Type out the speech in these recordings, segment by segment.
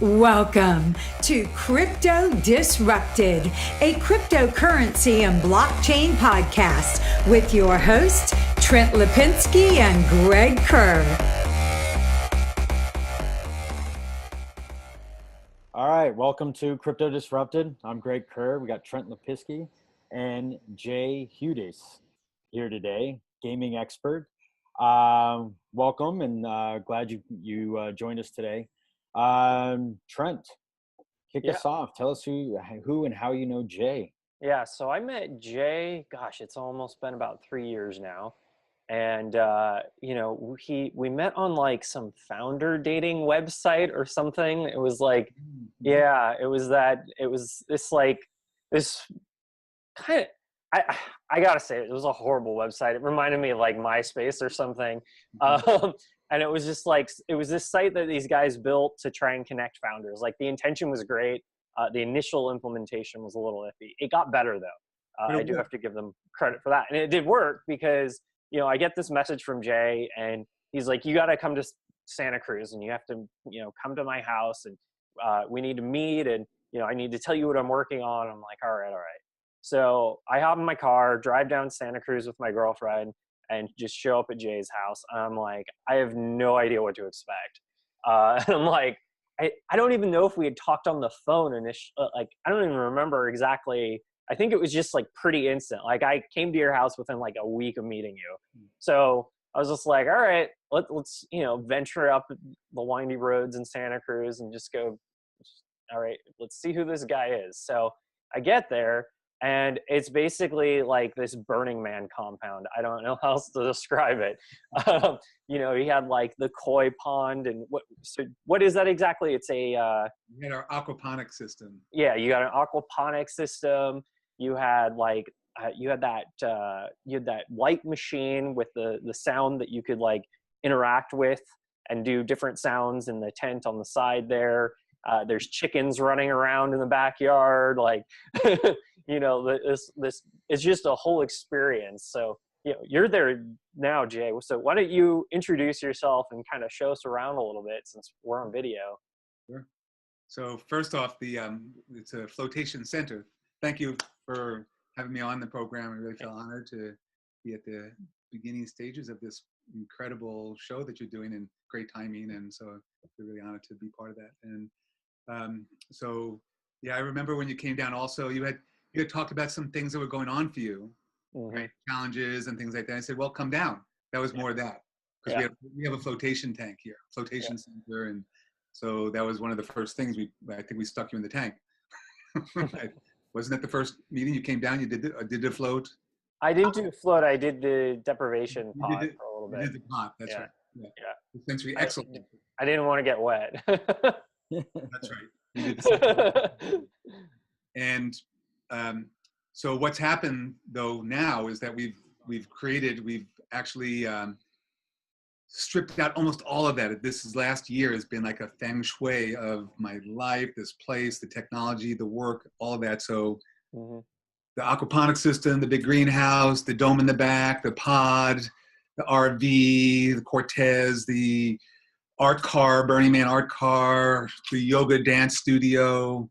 Welcome to Crypto Disrupted, a cryptocurrency and blockchain podcast with your hosts, Trent Lipinski and Greg Kerr. All right, welcome to Crypto Disrupted. I'm Greg Kerr. We got Trent Lipinski and Jay Hudes here today, gaming expert. Welcome, and glad you joined us today. Trent, kick us off. Tell us who and how you know Jay. Yeah, so I met Jay, gosh, it's almost been about 3 years now. And, we met on like some founder dating website or something. It was like, it was this kind of, I gotta say, it was a horrible website. It reminded me of like MySpace or something. And it was just like, it was this site that these guys built to try and connect founders. Like the intention was great. The initial implementation was a little iffy. It got better though. I do have to give them credit for that. And it did work because, I get this message from Jay and he's like, you got to come to Santa Cruz and you have to, come to my house and we need to meet and, I need to tell you what I'm working on. I'm like, all right. So I hop in my car, drive down Santa Cruz with my girlfriend and just show up at Jay's house. I'm like, I have no idea what to expect. And I'm like, I don't even know if we had talked on the phone I don't even remember exactly. I think it was just like pretty instant. Like I came to your house within like a week of meeting you. So I was just like, all right, let's, venture up the windy roads in Santa Cruz and just go, all right, let's see who this guy is. So I get there and it's basically like this Burning Man compound. I don't know how else to describe it. He had like the koi pond and what is that exactly? It's We had our aquaponic system. Yeah, you got an aquaponic system. You had like you had that light machine with the sound that you could like interact with and do different sounds in the tent on the side there. There's chickens running around in the backyard, like this it's just a whole experience. So you're there now, Jay. So why don't you introduce yourself and kind of show us around a little bit since we're on video. Sure. So first off, it's a flotation center. Thank you for having me on the program. I really feel honored to be at the beginning stages of this incredible show that you're doing and great timing. And so I'm really honored to be part of that. And I remember when you came down also, you had talked about some things that were going on for you, right? Challenges and things like that. I said, well, come down. That was more of that. Because we have a flotation tank here, flotation center. And so that was one of the first things I think we stuck you in the tank. Wasn't that the first meeting you came down? You did the float? I didn't do the float. I did the deprivation pod for a little bit. You did the pod, that's right. Yeah. The sensory excellent. I didn't want to get wet. That's right. You did the and so what's happened though now is that we've actually stripped out almost all of that. Last year has been like a feng shui of my life, this place, the technology, the work, all of that. So the aquaponic system, the big greenhouse, the dome in the back, the pod, the RV, the Cortez, the art car, Burning Man art car, the yoga dance studio,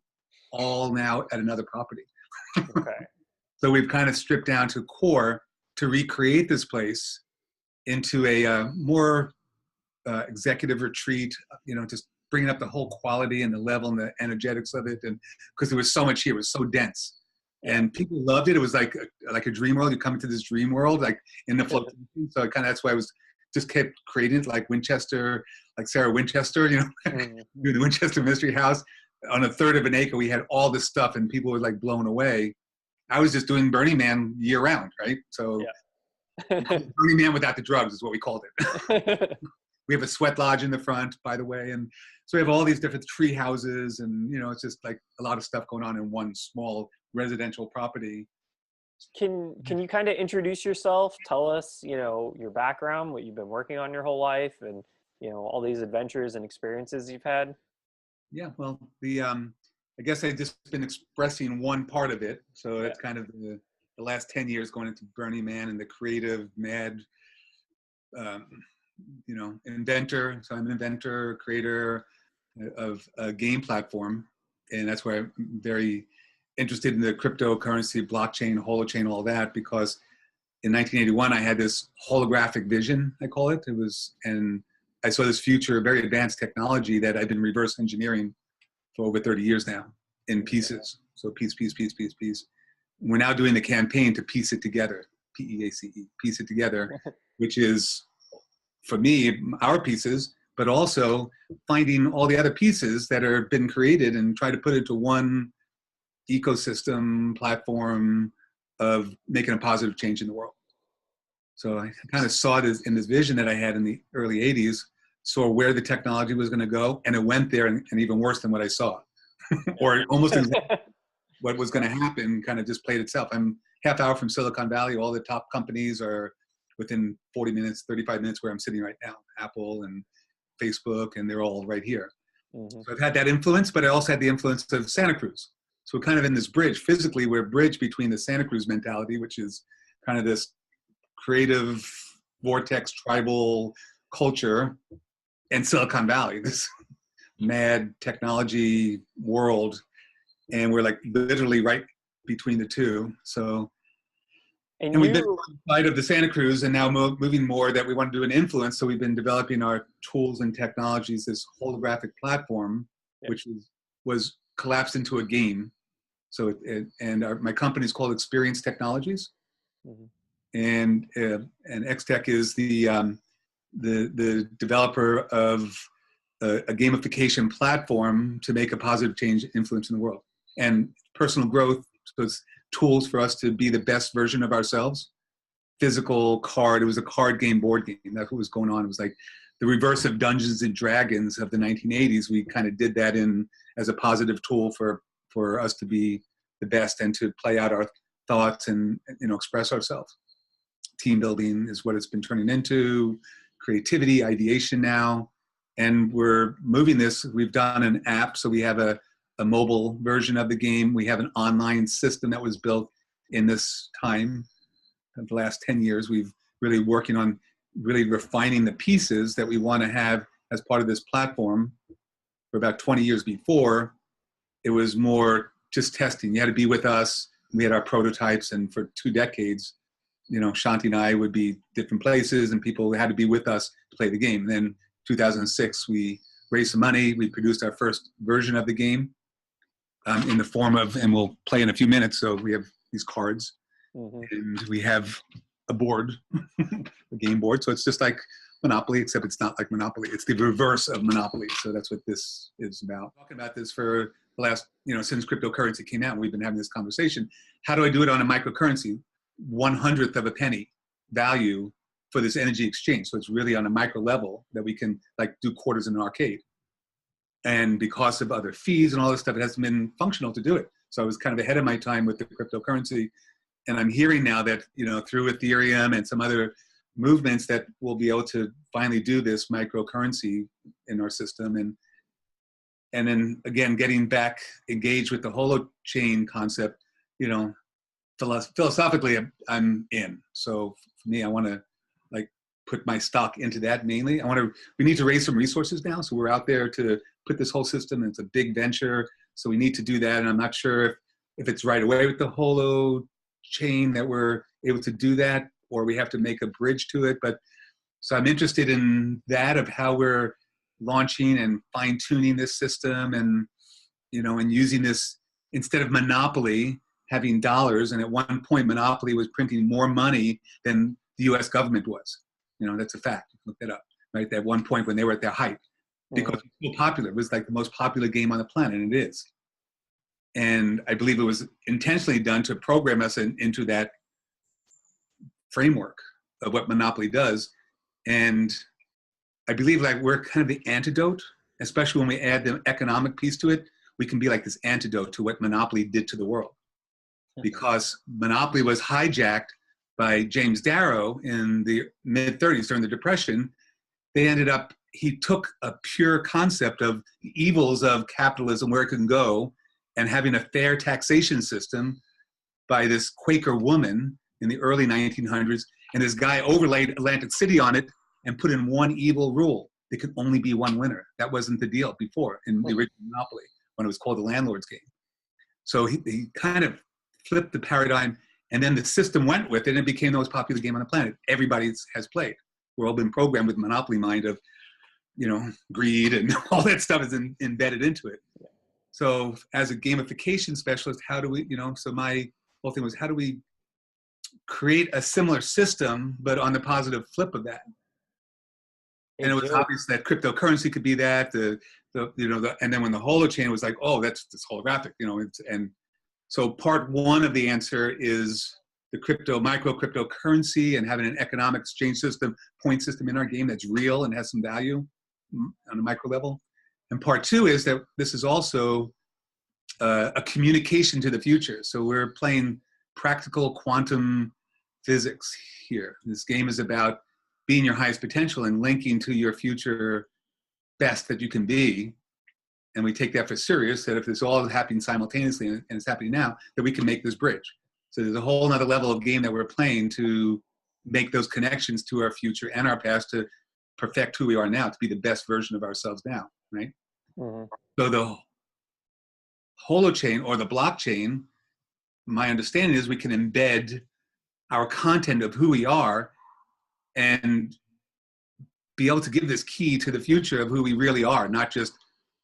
all now at another property. Okay. So we've kind of stripped down to core to recreate this place into a more executive retreat, just bringing up the whole quality and the level and the energetics of it. And because there was so much here, it was so dense. And people loved it. It was like a dream world. You come into this dream world, like in the flotation. So that's why I was just kept creating it like Winchester, like Sarah Winchester, doing the Winchester Mystery House. On a third of an acre, we had all this stuff and people were like blown away. I was just doing Burning Man year round, right? So Burning Man without the drugs is what we called it. We have a sweat lodge in the front, by the way. And so we have all these different tree houses and, it's just like a lot of stuff going on in one small residential property. Can you kind of introduce yourself? Tell us, your background, what you've been working on your whole life and, all these adventures and experiences you've had. Yeah, well, I guess I've just been expressing one part of it. So it's kind of the last 10 years going into Burning Man and the creative, mad, inventor. So I'm an inventor, creator, of a game platform. And that's why I'm very interested in the cryptocurrency, blockchain, holochain, all that, because in 1981, I had this holographic vision, I call it. And I saw this future, very advanced technology that I've been reverse engineering for over 30 years now in pieces. So piece. We're now doing the campaign to piece it together, P-E-A-C-E, piece it together, which is, for me, our pieces, but also finding all the other pieces that have been created and try to put it into one ecosystem platform of making a positive change in the world. So I kind of saw this in this vision that I had in the early 80s, saw where the technology was going to go, and it went there, and even worse than what I saw. Or almost exactly what was going to happen kind of just played itself. I'm half hour from Silicon Valley. All the top companies are within 40 minutes, 35 minutes where I'm sitting right now. Apple and Facebook, and they're all right here. Mm-hmm. So I've had that influence, but I also had the influence of Santa Cruz. So we're kind of in this bridge. Physically, we're a bridge between the Santa Cruz mentality, which is kind of this creative vortex tribal culture, and Silicon Valley, this mad technology world. And we're like literally right between the two. So, and we've been outside of the Santa Cruz and now moving more that we want to do an influence. So we've been developing our tools and technologies, this holographic platform, which was collapsed into a game. So, my company is called Experience Technologies. Mm-hmm. And X-Tech is the developer of a gamification platform to make a positive change influence in the world. And personal growth, so it's tools for us to be the best version of ourselves. Physical card, it was a card game, board game. That's what was going on. It was like the reverse of Dungeons and Dragons of the 1980s. We kind of did that as a positive tool for us to be the best and to play out our thoughts and express ourselves. Team building is what it's been turning into, creativity, ideation now. And we're moving this. We've done an app, so we have a mobile version of the game. We have an online system that was built in this time. In the last 10 years, we've really working on really refining the pieces that we want to have as part of this platform. For about 20 years before, it was more just testing. You had to be with us. We had our prototypes, and for 2 decades, Shanti and I would be different places, and people had to be with us to play the game. And then 2006, we raised some money. We produced our first version of the game in the form of, and we'll play in a few minutes. So we have these cards, mm-hmm. and we have a board, a game board. So it's just like Monopoly, except it's not like Monopoly. It's the reverse of Monopoly. So that's what this is about. Talking about this for the last, since cryptocurrency came out, we've been having this conversation. How do I do it on a microcurrency? 1/100th of a penny value for this energy exchange. So it's really on a micro level that we can do quarters in an arcade. And because of other fees and all this stuff, it hasn't been functional to do it. So I was kind of ahead of my time with the cryptocurrency. And I'm hearing now that, through Ethereum and some other movements that we'll be able to finally do this microcurrency in our system. And then again, getting back engaged with the holochain concept, philosophically, I'm in. So for me, I want to put my stock into that mainly. We need to raise some resources now. So we're out there to put this whole system. It's a big venture. So we need to do that. And I'm not sure if it's right away with the holo chain that we're able to do that, or we have to make a bridge to it. But so I'm interested in that, of how we're launching and fine tuning this system and using this instead of monopoly, having dollars. And at one point, monopoly was printing more money than the US government was. That's a fact. Look that up, right? At one point when they were at their height, because it was so popular. It was like the most popular game on the planet, and it is. And I believe it was intentionally done to program us into that framework of what monopoly does. And I believe we're kind of the antidote, especially when we add the economic piece to it. We can be like this antidote to what monopoly did to the world. Because monopoly was hijacked by James Darrow in the mid-30s during the Depression. He took a pure concept of the evils of capitalism, where it can go, and having a fair taxation system by this Quaker woman in the early 1900s. And this guy overlaid Atlantic City on it and put in one evil rule. there could only be one winner. That wasn't the deal before in the original Monopoly when it was called the landlord's game. So he kind of flipped the paradigm, and then the system went with it, and it became the most popular game on the planet. Everybody has played. We're all been programmed with Monopoly mind of, greed and all that stuff is embedded into it. So as a gamification specialist, how do we, so my whole thing was, how do we create a similar system, but on the positive flip of that? And it was obvious that cryptocurrency could be that, and then when the holochain was like, oh, that's holographic, and so part one of the answer is the micro cryptocurrency and having an economic exchange system, point system in our game that's real and has some value on a micro level. And part two is that this is also a communication to the future. So we're playing practical quantum physics here. This game is about being your highest potential and linking to your future best that you can be. And we take that for serious, that if this all is happening simultaneously, and it's happening now, that we can make this bridge. So there's a whole nother level of game that we're playing to make those connections to our future and our past to perfect who we are now, to be the best version of ourselves now, right? Mm-hmm. So the holochain or the blockchain, my understanding is we can embed our content of who we are and be able to give this key to the future of who we really are, not just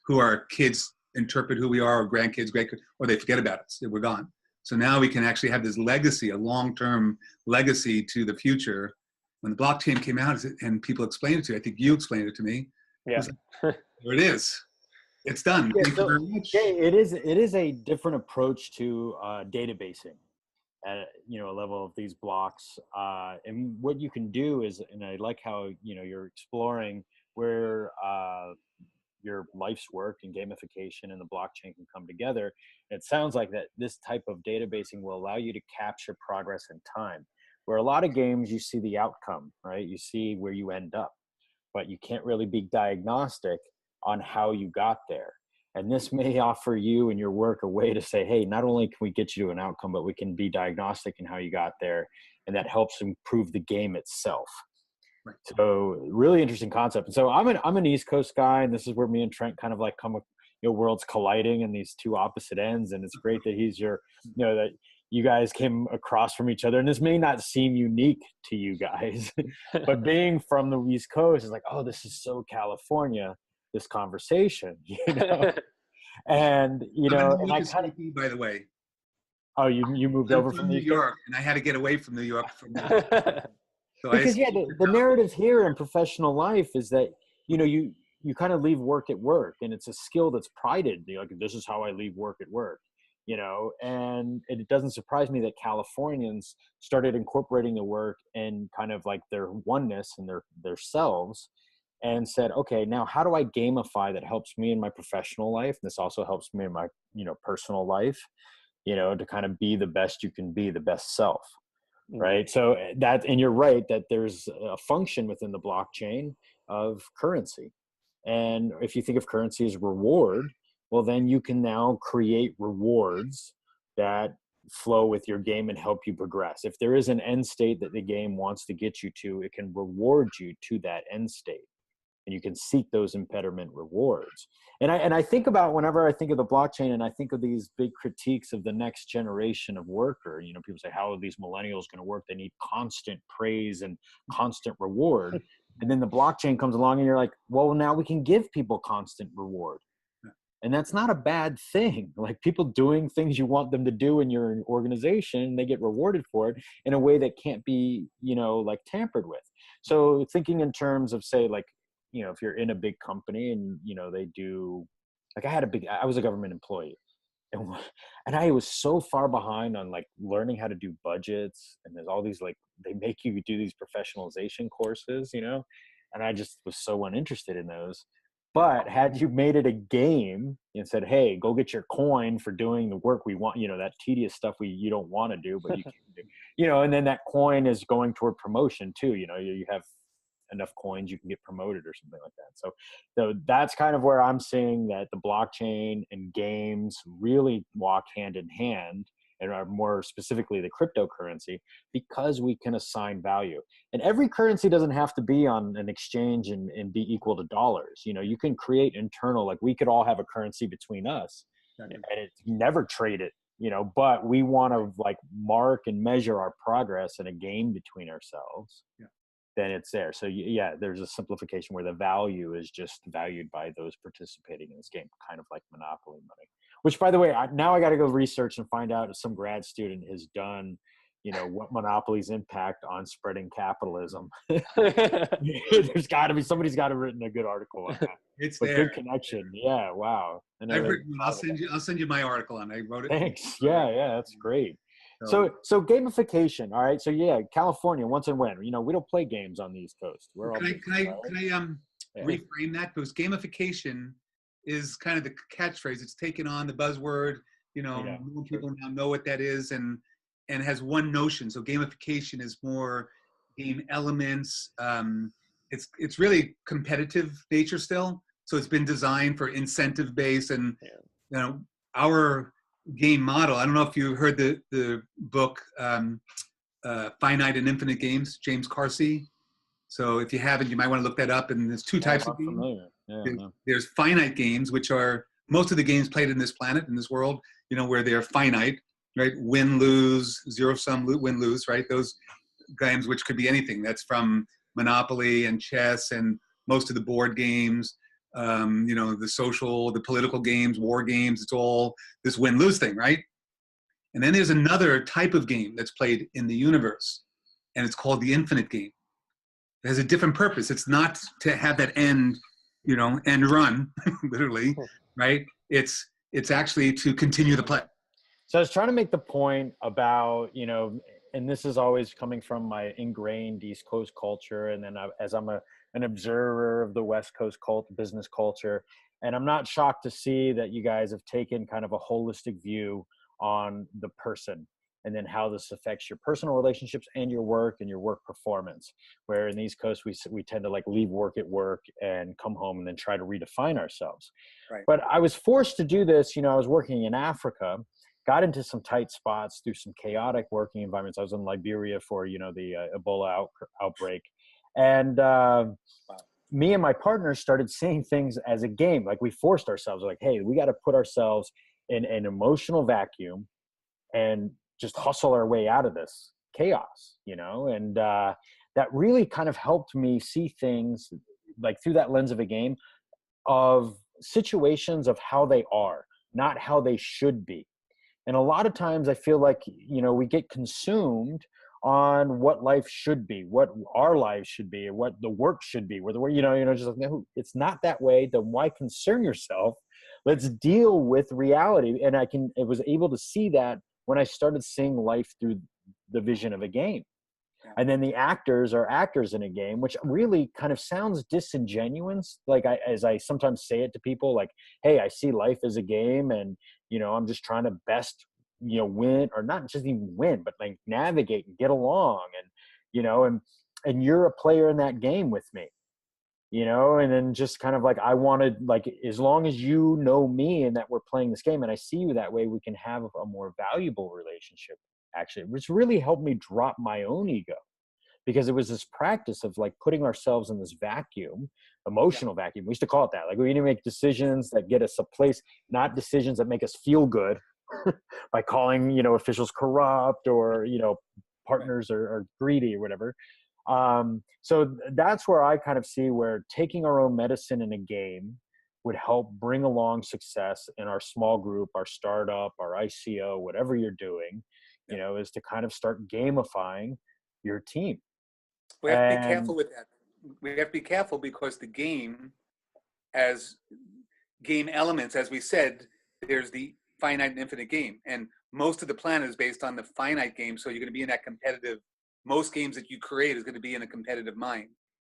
who our kids interpret who we are, or grandkids, or they forget about us, we're gone. So now we can actually have this legacy, a long-term legacy to the future. When the blockchain came out and people explained it to you, I think you explained it to me. Yeah. There it is. It's done. Yeah, Thank you very much. It is a different approach to databasing at a level of these blocks. And what you can do is, and I like how you're exploring where your life's work and gamification and the blockchain can come together. It sounds like that this type of databasing will allow you to capture progress in time, where a lot of games you see the outcome, right? You see where you end up, but you can't really be diagnostic on how you got there. And this may offer you and your work a way to say, hey, not only can we get you to an outcome, but we can be diagnostic in how you got there. And that helps improve the game itself. Right. So really interesting concept. And so I'm an East Coast guy, and this is where me and Trent kind of like come, worlds colliding in these two opposite ends. And it's great that he's that you guys came across from each other. And this may not seem unique to you guys, but being from the East Coast is like, oh, this is so California, this conversation, and and I kind of, by the way. Oh, you moved over from New York, and I had to get away from New York. So because the narrative here in professional life is that you kind of leave work at work, and it's a skill that's prided. Like, this is how I leave work at work, and it doesn't surprise me that Californians started incorporating the work and kind of like their oneness and their selves, and said, okay, now how do I gamify that helps me in my professional life? And this also helps me in my personal life, to kind of be the best you can be, the best self. Right. So and you're right that there's a function within the blockchain of currency. And if you think of currency as reward, well, then you can now create rewards that flow with your game and help you progress. If there is an end state that the game wants to get you to, it can reward you to that end state. And you can seek those impediment rewards. And I think about, whenever I think of the blockchain and I think of these big critiques of the next generation of worker, people say, how are these millennials going to work? They need constant praise and constant reward. And then the blockchain comes along and you're like, well, now we can give people constant reward. And that's not a bad thing. Like, people doing things you want them to do in your organization, they get rewarded for it in a way that can't be, like tampered with. So thinking in terms of, say, like, if you're in a big company and, they do, like, I was a government employee, and I was so far behind on like learning how to do budgets. And there's all these, like, they make you do these professionalization courses, and I just was so uninterested in those. But had you made it a game and said, hey, go get your coin for doing the work we want, that tedious stuff you don't want to do, but you can do, and then that coin is going toward promotion too. You have enough coins, you can get promoted or something like that. So that's kind of where I'm seeing that the blockchain and games really walk hand in hand. and more specifically the cryptocurrency, because we can assign value. And every currency doesn't have to be on an exchange and be equal to dollars. You know, you can create internal, like we could all have a currency between us and it's never trade it, you know, but we want to like mark and measure our progress in a game between ourselves. Yeah. Then it's there. So yeah, there's a simplification where the value is just valued by those participating in this game, kind of like Monopoly money. Which, by the way, now I got to go research and find out if some grad student has done, you know, what Monopoly's impact on spreading capitalism. There's got to be, somebody's got to have written a good article on that. It's but there. Good connection. Yeah. Wow. I've written, I'll send you my article on it. I wrote it. Thanks. Yeah. That's great. So gamification. All right. So yeah, California, once and when, you know, we don't play games on the East Coast. Can I reframe that? Because gamification is kind of the catchphrase. It's taken on the buzzword, you know, more people now know what that is and has one notion. So gamification is more game elements. It's really competitive nature still. So it's been designed for incentive based and, you know, our game model. I don't know if you heard the book, Finite and Infinite Games, James Carsey. So if you haven't, you might want to look that up. And there's two types of games. There's finite games, which are most of the games played in this planet, in this world, you know, where they're finite, right? Win, lose, zero sum, win, lose, right? Those games, which could be anything. That's from Monopoly and chess and most of the board games, you know, the political games, war games. It's all this win-lose thing, right? And then there's another type of game that's played in the universe, and it's called the infinite game. It has a different purpose. It's not to have that end, you know, end run, literally, right? It's actually to continue the play. So I was trying to make the point about, you know, and this is always coming from my ingrained East Coast culture. And then as I'm an observer of the West Coast business culture, and I'm not shocked to see that you guys have taken kind of a holistic view on the person and then how this affects your personal relationships and your work performance. Where in the East Coast, we tend to like leave work at work and come home and then try to redefine ourselves. Right. But I was forced to do this. You know, I was working in Africa, got into some tight spots through some chaotic working environments. I was in Liberia for, you know, the Ebola outbreak. And me and my partner started seeing things as a game. Like we forced ourselves, like, hey, we got to put ourselves in an emotional vacuum and just hustle our way out of this chaos, you know? And that really kind of helped me see things like through that lens of a game, of situations of how they are, not how they should be. And a lot of times I feel like, you know, we get consumed on what life should be, what our lives should be, and what the work should be. Where the work, you know, just like, no, it's not that way. Then why concern yourself? Let's deal with reality. And I was able to see that when I started seeing life through the vision of a game. And then the actors are actors in a game, which really kind of sounds disingenuous. Like as I sometimes say it to people, like, hey, I see life as a game and, you know, I'm just trying to best, you know, win, or not just even win, but like navigate and get along. And, you know, and you're a player in that game with me, you know, and then just kind of like, I wanted, like, as long as you know me and that we're playing this game and I see you that way, we can have a more valuable relationship. Actually, which really helped me drop my own ego, because it was this practice of like putting ourselves in this vacuum, emotional vacuum. We used to call it that. Like we need to make decisions that get us a place, not decisions that make us feel good by calling, you know, officials corrupt or, you know, partners are greedy or whatever. So that's where I kind of see where taking our own medicine in a game would help bring along success in our small group, our startup, our ICO, whatever you're doing. You know, is to kind of start gamifying your team. We have to be careful with that. We have to be careful because the game has game elements. As we said, there's the finite and infinite game. And most of the planet is based on the finite game. So you're going to be in that competitive, most games that you create is going to be in a competitive mind,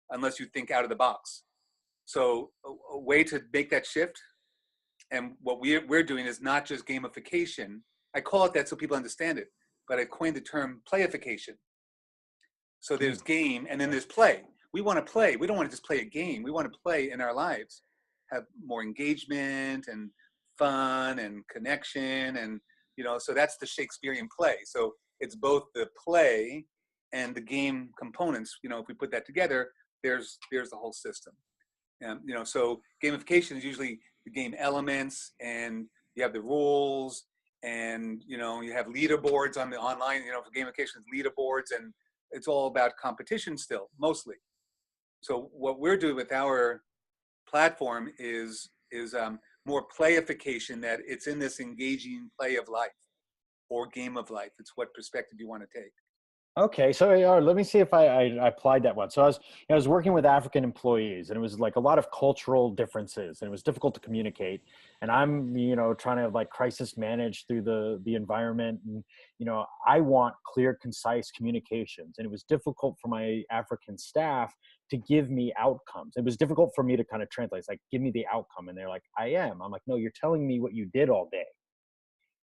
unless you think out of the box. So a way to make that shift, and what we're doing is not just gamification. I call it that so people understand it. But I coined the term playification. So there's game and then there's play. We want to play. We don't want to just play a game. We want to play in our lives, have more engagement and fun and connection and So that's the Shakespearean play. So it's both the play and the game components. If we put that together, there's the whole system. So gamification is usually the game elements, and you have the rules, and you have leaderboards on the online. For gamification, it's leaderboards, and it's all about competition still, mostly. So what we're doing with our platform is more playification, that it's in this engaging play of life or game of life. It's what perspective you want to take. Okay, so let me see if I applied that one. So I was working with African employees, and it was like a lot of cultural differences, and it was difficult to communicate. And I'm trying to like crisis manage through the environment, and I want clear, concise communications. And it was difficult for my African staff to give me outcomes. It was difficult for me to kind of translate. It's like, give me the outcome, and they're like, I am. I'm like, no, you're telling me what you did all day.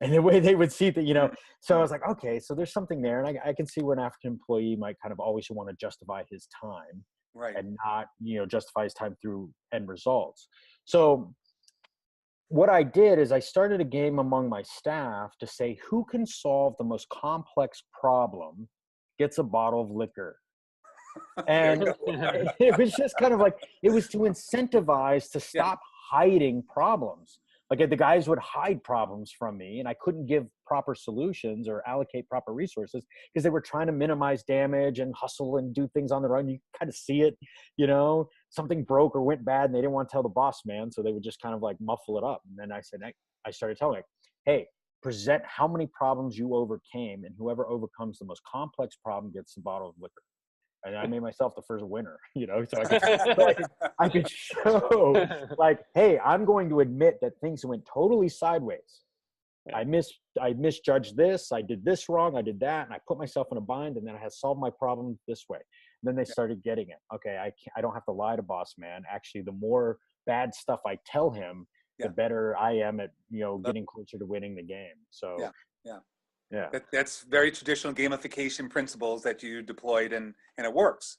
And the way they would see that, so I was like, okay, so there's something there. And I can see where an African employee might kind of always want to justify his time, right, and not, justify his time through end results. So what I did is I started a game among my staff to say, who can solve the most complex problem gets a bottle of liquor. And it was just kind of like, it was to incentivize to stop hiding problems. Like the guys would hide problems from me, and I couldn't give proper solutions or allocate proper resources because they were trying to minimize damage and hustle and do things on their own. You kind of see it, something broke or went bad, and they didn't want to tell the boss man. So they would just kind of like muffle it up. And then I started telling them, hey, present how many problems you overcame, and whoever overcomes the most complex problem gets a bottle of liquor. And I made myself the first winner, so I could show like, hey, I'm going to admit that things went totally sideways. I misjudged this. I did this wrong. I did that. And I put myself in a bind, and then I had solved my problem this way. And then they started getting it. Okay. I don't have to lie to boss man. Actually, the more bad stuff I tell him, the better I am at, getting closer to winning the game. So yeah. That's very traditional gamification principles that you deployed, and it works.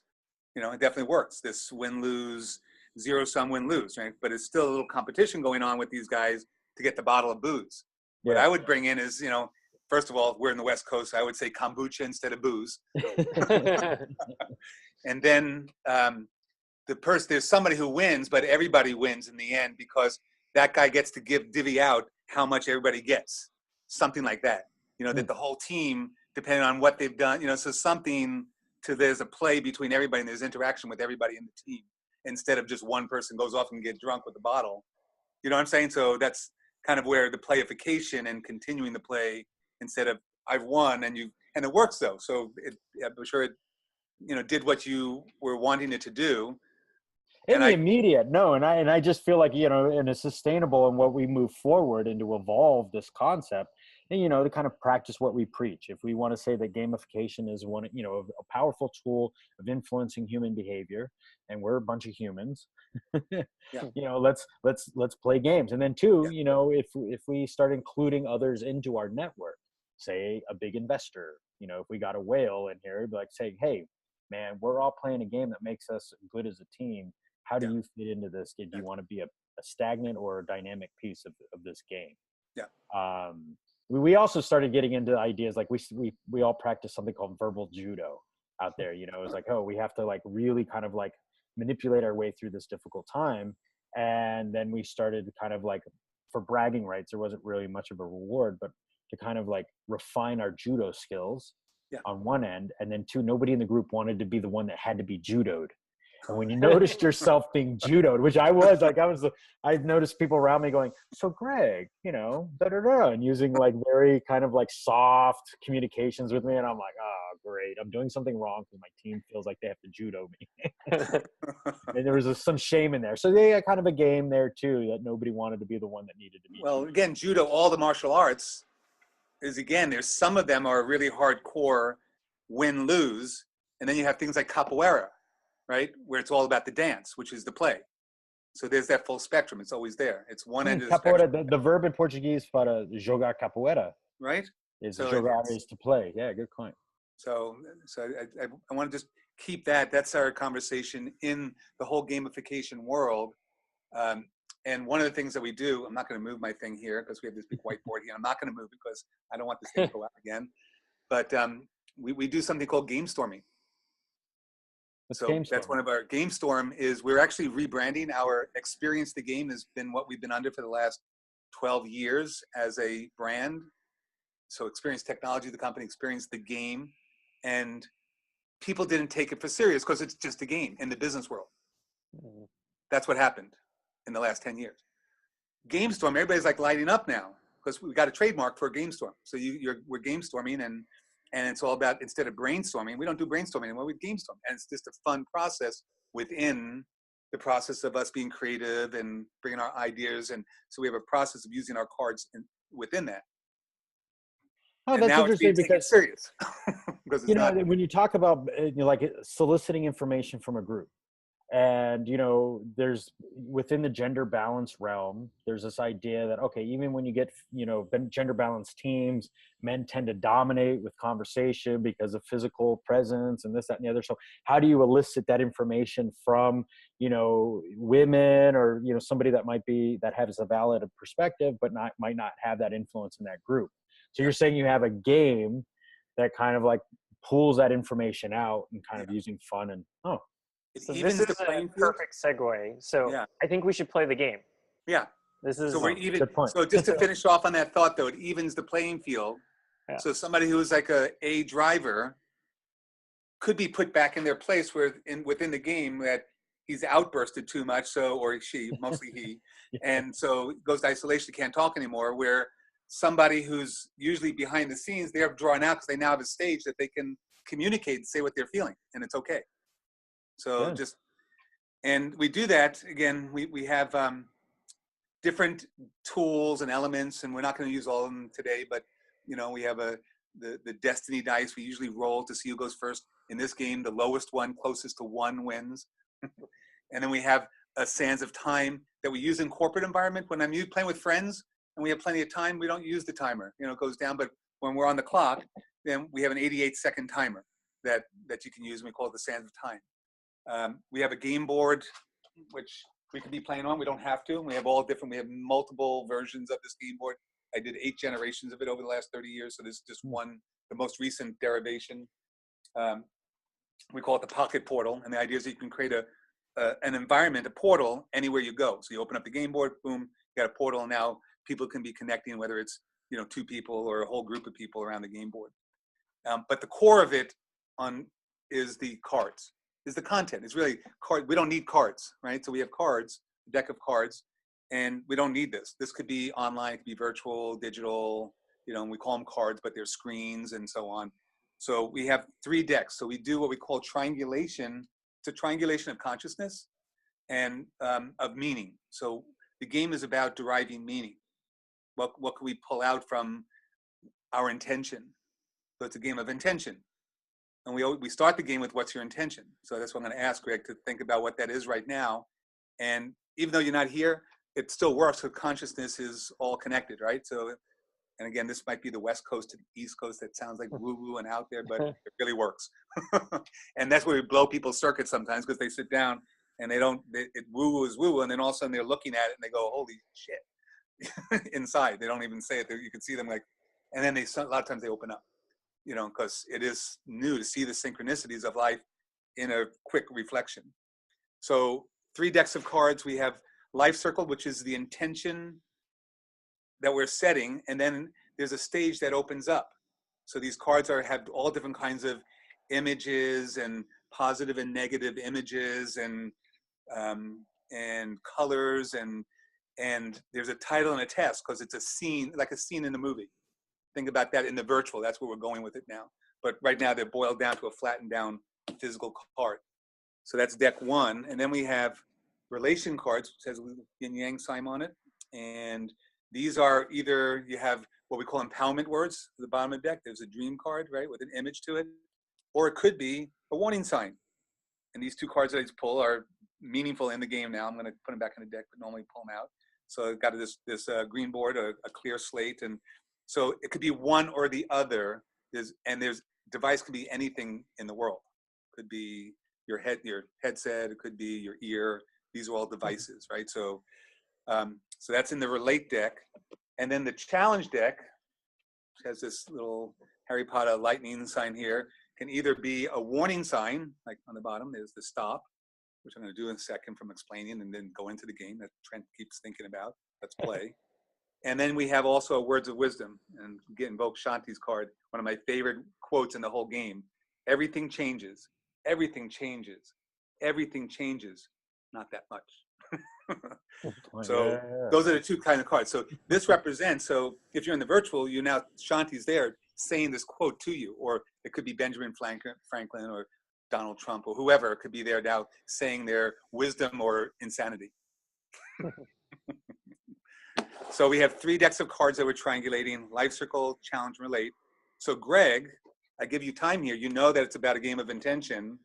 It definitely works. This win-lose, zero-sum win-lose, right? But it's still a little competition going on with these guys to get the bottle of booze. What I would bring in is, first of all, we're in the West Coast, so I would say kombucha instead of booze. And then there's somebody who wins, but everybody wins in the end because that guy gets to divvy out how much everybody gets. Something like that. That the whole team, depending on what they've done, so there's a play between everybody, and there's interaction with everybody in the team, instead of just one person goes off and get drunk with the bottle. You know what I'm saying? So that's kind of where the playification and continuing the play, instead of I've won and it works though. So I'm sure it, did what you were wanting it to do. In the immediate, no, and I just feel like, and it's sustainable, and what we move forward and to evolve this concept, and to kind of practice what we preach. If we want to say that gamification is one, a powerful tool of influencing human behavior, and we're a bunch of humans, let's play games. And then two, if we start including others into our network, say a big investor, if we got a whale in here, it'd be like saying, hey, man, we're all playing a game that makes us good as a team. How do you fit into this? Do you want to be a stagnant or a dynamic piece of this game? Yeah. We also started getting into ideas like we all practice something called verbal judo out there. It was like, oh, we have to like really kind of like manipulate our way through this difficult time. And then we started kind of like, for bragging rights, there wasn't really much of a reward, but to kind of like refine our judo skills on one end. And then two, nobody in the group wanted to be the one that had to be judoed. And when you noticed yourself being judoed, which I noticed people around me going, so Greg, and using like very kind of like soft communications with me. And I'm like, oh, great. I'm doing something wrong because my team feels like they have to judo me. And there was some shame in there. So they had kind of a game there too, that nobody wanted to be the one that needed to be. Well, again, judo, all the martial arts is, again, there's some of them are really hardcore win-lose. And then you have things like capoeira, right? Where it's all about the dance, which is the play. So there's that full spectrum. It's always there. It's one end of the capoeira, spectrum. the verb in Portuguese para jogar capoeira, right? Jogar is to play. Yeah, good point. So I want to just keep that. That's our conversation in the whole gamification world. And one of the things that we do, I'm not going to move my thing here because we have this big whiteboard here. I'm not going to move because I don't want this thing to go out again. But we do something called game storming. So that's one of our game storm is we're actually rebranding our Experience the Game has been what we've been under for the last 12 years as a brand. So Experience Technology, the company, Experience the Game. And people didn't take it for serious because it's just a game in the business world. That's what happened in the last 10 years. Game storm, everybody's like lighting up now because we got a trademark for game storm. So we're game storming and it's all about, instead of brainstorming, we don't do brainstorming anymore, we game storm. And it's just a fun process within the process of us being creative and bringing our ideas. And so we have a process of using our cards within that. Oh, and that's now interesting it's being taken because serious. Because it's you know, not, when you talk about like soliciting information from a group, and you know, there's within the gender balance realm, there's this idea that okay, even when you get gender balanced teams, men tend to dominate with conversation because of physical presence and this, that, and the other. So how do you elicit that information from women or somebody that has a valid perspective but might not have that influence in that group? So you're saying you have a game that kind of like pulls that information out and kind of using fun and So evens this the is a playing field. perfect segue. So Yeah. I think we should play the game. Yeah. This is So we're even. good point. So just to finish off on that thought, though, it evens the playing field. Yeah. So somebody who is like a driver could be put back in their place within the game that he's outbursted too much, or she, mostly he, and so goes to isolation, can't talk anymore. Where somebody who's usually behind the scenes, they're drawn out because they now have a stage that they can communicate and say what they're feeling, and it's okay. So and we do that again. We have different tools and elements, and we're not going to use all of them today. But we have the destiny dice. We usually roll to see who goes first. In this game, the lowest one, closest to 1 wins. And then we have a sands of time that we use in corporate environment. When I'm playing with friends and we have plenty of time, we don't use the timer. It goes down. But when we're on the clock, then we have an 88-second timer that you can use, and we call it the sands of time. We have a game board, which we could be playing on. We don't have to. We have we have multiple versions of this game board. I did 8 generations of it over the last 30 years. So this is just one, the most recent derivation. We call it the pocket portal. And the idea is that you can create an environment, a portal, anywhere you go. So you open up the game board, boom, you got a portal. And now people can be connecting, whether it's 2 people or a whole group of people around the game board. But the core of it is the cards. Is the content. It's really card. We don't need cards, right? So we have cards, a deck of cards, and we don't need this. This could be online, it could be virtual, digital, and we call them cards, but they're screens and so on. So we have 3 decks. So we do what we call triangulation. It's a triangulation of consciousness and of meaning. So the game is about deriving meaning. What can we pull out from our intention? So it's a game of intention. And we start the game with what's your intention. So that's what I'm going to ask Greg to think about what that is right now. And even though you're not here, it still works because consciousness is all connected, right? So, and again, this might be the West Coast to the East Coast. That sounds like woo-woo and out there, but it really works. And that's where we blow people's circuits sometimes because they sit down and woo-woo is woo-woo. And then all of a sudden they're looking at it and they go, holy shit, inside. They don't even say it. You can see them and then a lot of times they open up. Because it is new to see the synchronicities of life in a quick reflection. So 3 decks of cards. We have Life Circle, which is the intention that we're setting. And then there's a stage that opens up. So these cards have all different kinds of images and positive and negative images and colors. And there's a title and a test because it's a scene, like a scene in a movie. Think about that in the virtual. That's where we're going with it now. But right now they're boiled down to a flattened down physical card. So that's deck 1. And then we have relation cards, which has yin yang sign on it. And these are either you have what we call empowerment words at the bottom of the deck. There's a dream card, right, with an image to it. Or it could be a warning sign. And these 2 cards that I just pull are meaningful in the game now. I'm going to put them back in the deck, but normally pull them out. So I've got this green board, a clear slate, and so it could be one or the other. Device could be anything in the world. It could be your headset. It could be your ear. These are all devices, right? So So that's in the relate deck. And then the challenge deck, which has this little Harry Potter lightning sign here, can either be a warning sign, like on the bottom, there's the stop, which I'm going to do in a second from explaining, and then go into the game that Trent keeps thinking about. Let's play. And then we have also words of wisdom, and get invoke Shanti's card, one of my favorite quotes in the whole game. Everything changes. Everything changes. Everything changes. Not that much. So those are the two kind of cards. So this represents, so if you're in the virtual, you now, Shanti's there saying this quote to you, or it could be Benjamin Franklin or Donald Trump or whoever could be there now saying their wisdom or insanity. So we have 3 decks of cards that we're triangulating: Life Circle, Challenge, Relate. So Greg, I give you time here. You know that it's about a game of intention.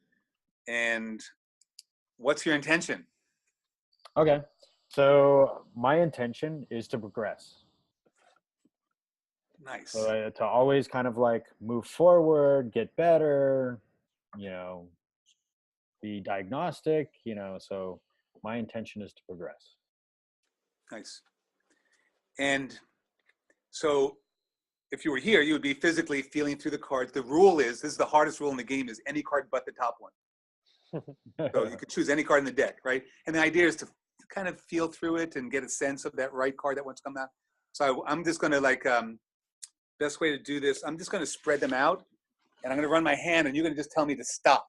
And what's your intention? Okay. So my intention is to progress. Nice. So to always kind of like move forward, get better, be diagnostic, so my intention is to progress. Nice. And so if you were here, you would be physically feeling through the cards. The rule is, this is the hardest rule in the game, is any card but the top one. So you could choose any card in the deck, right? And the idea is to kind of feel through it and get a sense of that right card that wants to come out. So I'm just going to best way to do this, I'm just going to spread them out, and I'm going to run my hand, and you're going to just tell me to stop.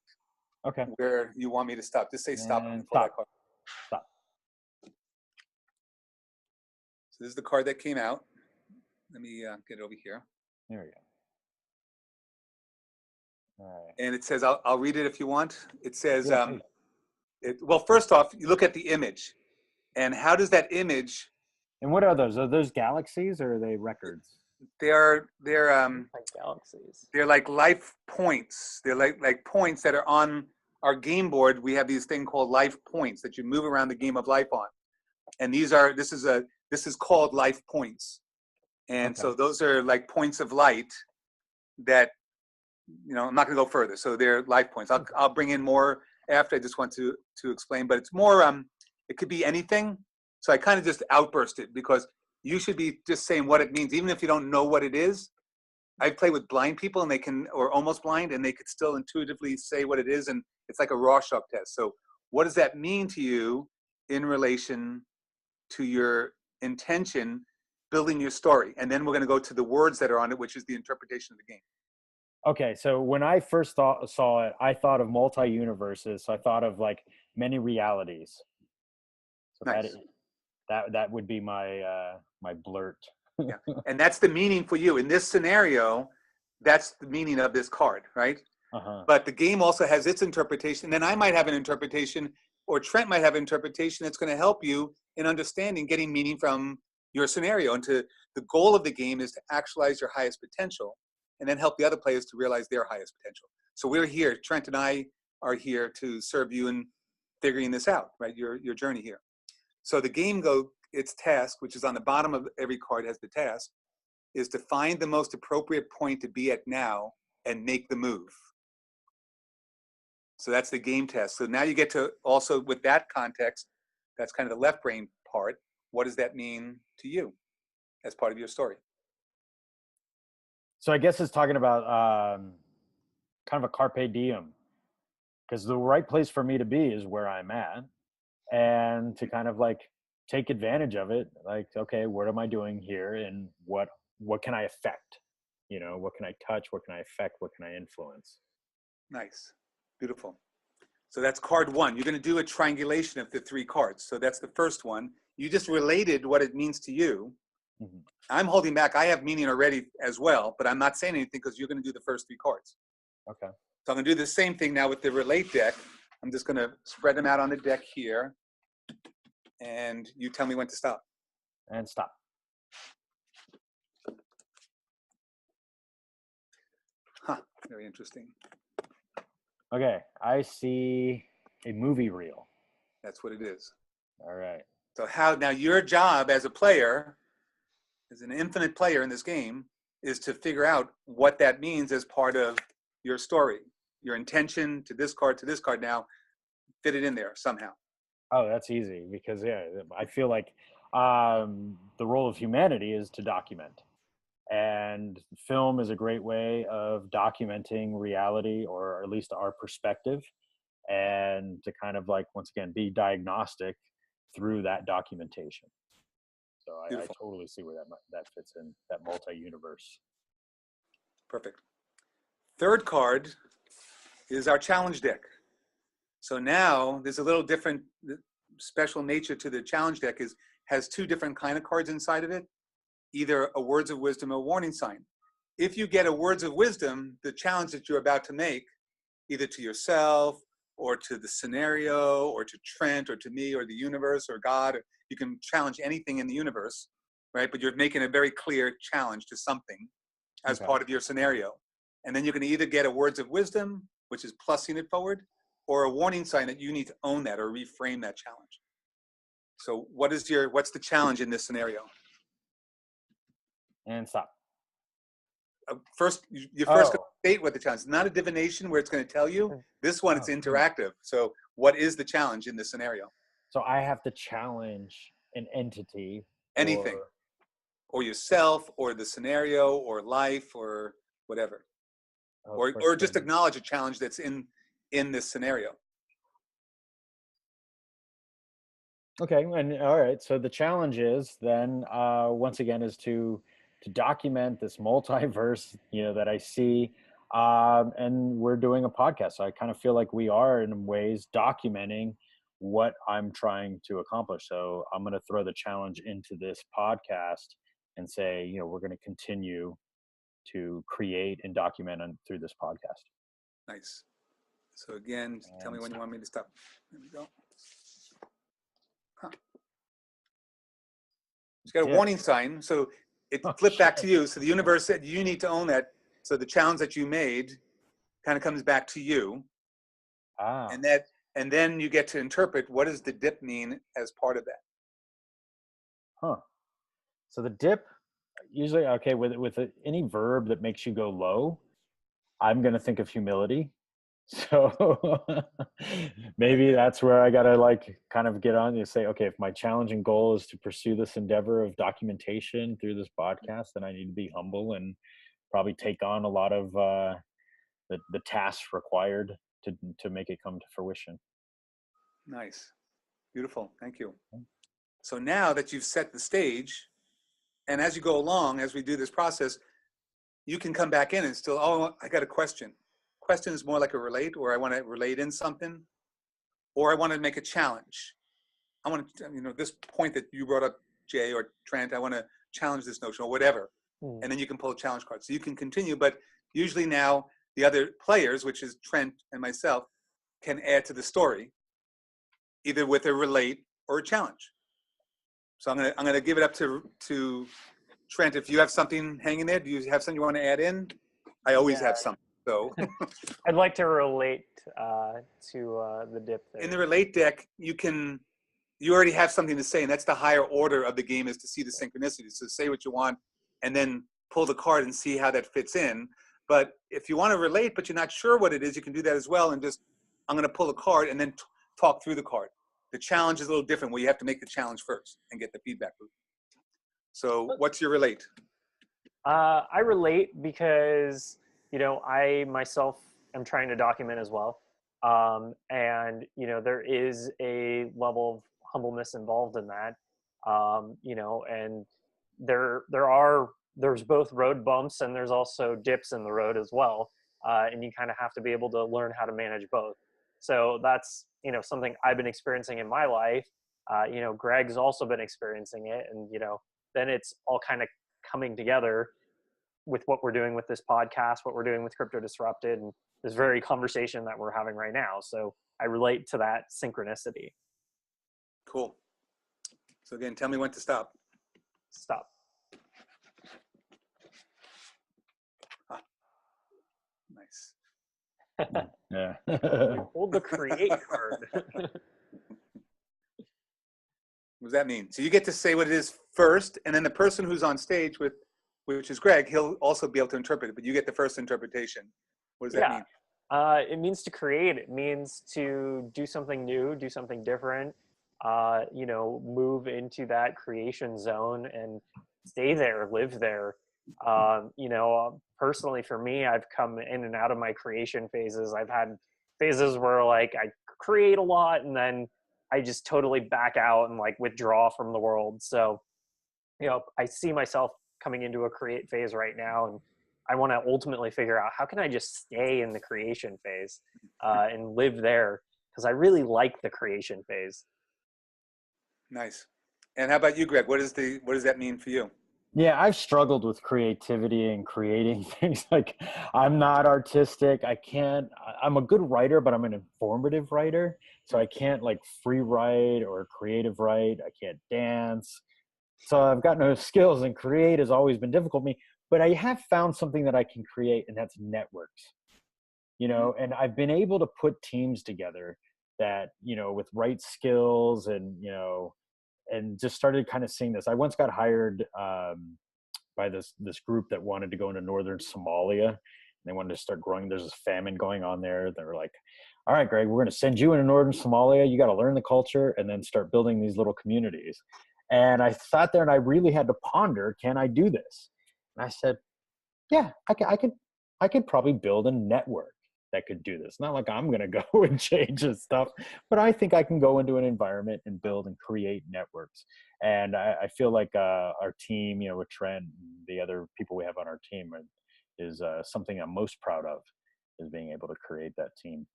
Okay. Where you want me to stop. Just say stop. And Pull stop. that card. Stop. So this is the card that came out. Let me get it over here. There we go. All right. And it says, I'll read it if you want. It says, Yeah, well, first off, you look at the image. And how does that image? And what are those? Are those galaxies or are they records? They're Like galaxies. they're like life points. They're like points that are on our game board. We have these thing called life points that you move around the game of life on. And this is called life points. And Okay. so those are like points of light that, I'm not going to go further. So they're life points. I'll bring in more after. I just want to explain, but it's more, it could be anything. So I kind of just outburst it because you should be just saying what it means, even if you don't know what it is. I play with blind people and they can, or almost blind, and they could still intuitively say what it is. And it's like a Rorschach test. So what does that mean to you in relation to your intention, building your story? And then we're going to go to the words that are on it, which is the interpretation of the game. Okay, so when I first saw it, I thought of multi-universes. So I thought of like many realities. So Nice. that would be my my blurt. Yeah. And that's the meaning for you. In this scenario, that's the meaning of this card, right? Uh-huh. But the game also has its interpretation. Then I might have an interpretation, or Trent might have an interpretation that's going to help you in understanding, getting meaning from your scenario. And the goal of the game is to actualize your highest potential and then help the other players to realize their highest potential. So we're here, Trent and I are here to serve you in figuring this out, right? Your journey here. So the game its task, which is on the bottom of every card, has the task, is to find the most appropriate point to be at now and make the move. So that's the game test. So now you get to also, with that context, that's kind of the left brain part. What does that mean to you as part of your story? So I guess it's talking about kind of a carpe diem, because the right place for me to be is where I'm at, and to kind of like take advantage of it. Like, okay, what am I doing here, and what can I affect? What can I touch? What can I affect? What can I influence? Nice. Beautiful. So that's card 1. You're going to do a triangulation of the 3 cards. So that's the first one. You just related what it means to you. Mm-hmm. I'm holding back. I have meaning already as well, but I'm not saying anything because you're going to do the first 3 cards. Okay. So I'm going to do the same thing now with the relate deck. I'm just going to spread them out on the deck here. And you tell me when to stop. And stop. Huh. Very interesting. Okay. I see a movie reel. That's what it is. All right. So now your job as a player, as an infinite player in this game, is to figure out what that means as part of your story. Your intention to this card now, fit it in there somehow. Oh, that's easy because, yeah, I feel like the role of humanity is to document. And film is a great way of documenting reality, or at least our perspective, and to kind of like, once again, be diagnostic through that documentation. So I totally see where that fits in, that multi-universe. Perfect. Third card is our challenge deck. So now there's a little different special nature to the challenge deck. Has two different kind of cards inside of it, either a words of wisdom or warning sign. If you get a words of wisdom, the challenge that you're about to make, either to yourself or to the scenario or to Trent or to me or the universe or God, you can challenge anything in the universe, right? But you're making a very clear challenge to something as part of your scenario. And then you can either get a words of wisdom, which is plussing it forward, or a warning sign that you need to own that or reframe that challenge. So what's the challenge in this scenario? And stop. First, you first state what the challenge is. Not a divination where it's going to tell you. This one, it's interactive. So what is the challenge in this scenario? So I have to challenge an entity. Anything. Or yourself, or the scenario, or life, or whatever. Or just acknowledge a challenge that's in this scenario. Okay, and all right. So the challenge is then, once again, is to document this multiverse, that I see, and we're doing a podcast. So I kind of feel like we are, in ways, documenting what I'm trying to accomplish. So I'm going to throw the challenge into this podcast and say, we're going to continue to create and document through this podcast. Nice. So again, tell me when you want me to stop. There we go. It's got a warning sign, so it flipped back to you. So the universe said you need to own that. So the challenge that you made kind of comes back to you. And then you get to interpret, what does the dip mean as part of that? So the dip, usually, with any verb that makes you go low, I'm going to think of humility. So maybe that's where I got to kind of get on and say, okay, if my challenging goal is to pursue this endeavor of documentation through this podcast, then I need to be humble and probably take on a lot of the tasks required to make it come to fruition. Nice. Beautiful. Thank you. So now that you've set the stage, and as you go along, as we do this process, you can come back in and still, I got a question. Question is more like a relate, or I want to relate in something, or I want to make a challenge. I want to, this point that you brought up, Jay or Trent, I want to challenge this notion or whatever. And then you can pull a challenge card. So you can continue, but usually now the other players, which is Trent and myself, can add to the story, either with a relate or a challenge. So I'm gonna give it up to Trent. If you have something hanging there, do you have something you want to add in? I always have something. So I'd like to relate to the dip there. In the relate deck, you already have something to say, and that's the higher order of the game, is to see the synchronicity. So say what you want and then pull the card and see how that fits in. But if you want to relate, but you're not sure what it is, you can do that as well. And I'm going to pull a card and then talk through the card. The challenge is a little different, where you have to make the challenge first and get the feedback loop. So what's your relate? I relate because, I myself am trying to document as well. And, there is a level of humbleness involved in that. And there's both road bumps and there's also dips in the road as well. And you kind of have to be able to learn how to manage both. So that's, something I've been experiencing in my life. Greg's also been experiencing it, and, then it's all kind of coming together with what we're doing with this podcast, what we're doing with Crypto Disrupted, and this very conversation that we're having right now. So I relate to that synchronicity. Cool. So again, tell me when to stop. Stop. Nice. Yeah. Hold the create card. What does that mean? So you get to say what it is first, and then the person who's on stage which is Greg, he'll also be able to interpret it, but you get the first interpretation. What does that mean? It means to create. It means to do something new, do something different. move into that creation zone and stay there, live there. Personally for me, I've come in and out of my creation phases. I've had phases where like I create a lot and then I just totally back out and like withdraw from the world. So, I see myself coming into a create phase right now, and I want to ultimately figure out how can I just stay in the creation phase and live there, because I really like the creation phase. Nice. And how about you, Greg? What does that mean for you? Yeah, I've struggled with creativity and creating things. Like, I'm not artistic. I'm a good writer, but I'm an informative writer. So I can't like free write or creative write. I can't dance. So I've got no skills, and create has always been difficult for me. But I have found something that I can create, and that's networks. And I've been able to put teams together that, with right skills and just started kind of seeing this. I once got hired by this group that wanted to go into northern Somalia. And they wanted to start growing. There's this famine going on there. They were like, all right, Greg, we're going to send you into northern Somalia. You got to learn the culture and then start building these little communities. And I sat there and I really had to ponder, can I do this? And I said, yeah, I could probably build a network that could do this. Not like I'm going to go and change this stuff, but I think I can go into an environment and build and create networks. And I feel like our team, with Trent and the other people we have on our team is something I'm most proud of, is being able to create that team.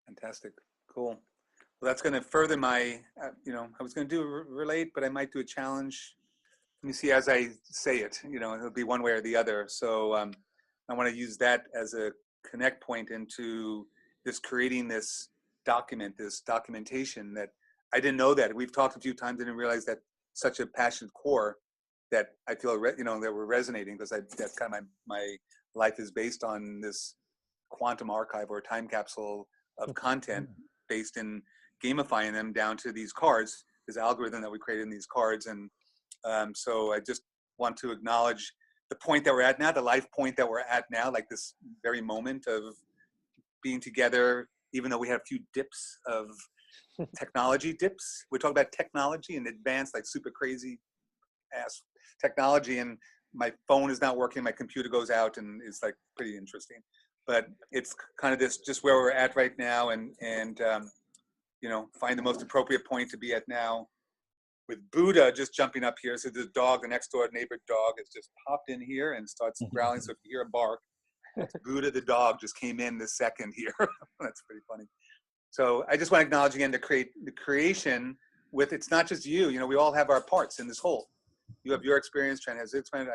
Fantastic. Cool. Well, that's going to further my, I was going to do relate, but I might do a challenge. Let me see as I say it, it'll be one way or the other. So I want to use that as a connect point into this creating this documentation that I didn't know that. We've talked a few times, didn't realize that such a passionate core that I feel, that we're resonating, because that's kind of my life is based on this quantum archive or time capsule of content based in gamifying them down to these cards, this algorithm that we created in these cards. And so I just want to acknowledge the point that we're at now, the life point that we're at now, like this very moment of being together, even though we have a few dips of technology dips. We talk about technology and advanced, like super crazy ass technology, and my phone is not working, my computer goes out, and it's like pretty interesting. But it's kind of this, just where we're at right now, and find the most appropriate point to be at now. With Buddha just jumping up here, so the dog, the next door neighbor dog, has just popped in here and starts growling. So if you hear a bark, that's Buddha the dog just came in this second here. That's pretty funny. So I just want to acknowledge again the creation with, it's not just you. We all have our parts in this whole. You have your experience, Trent has his experience,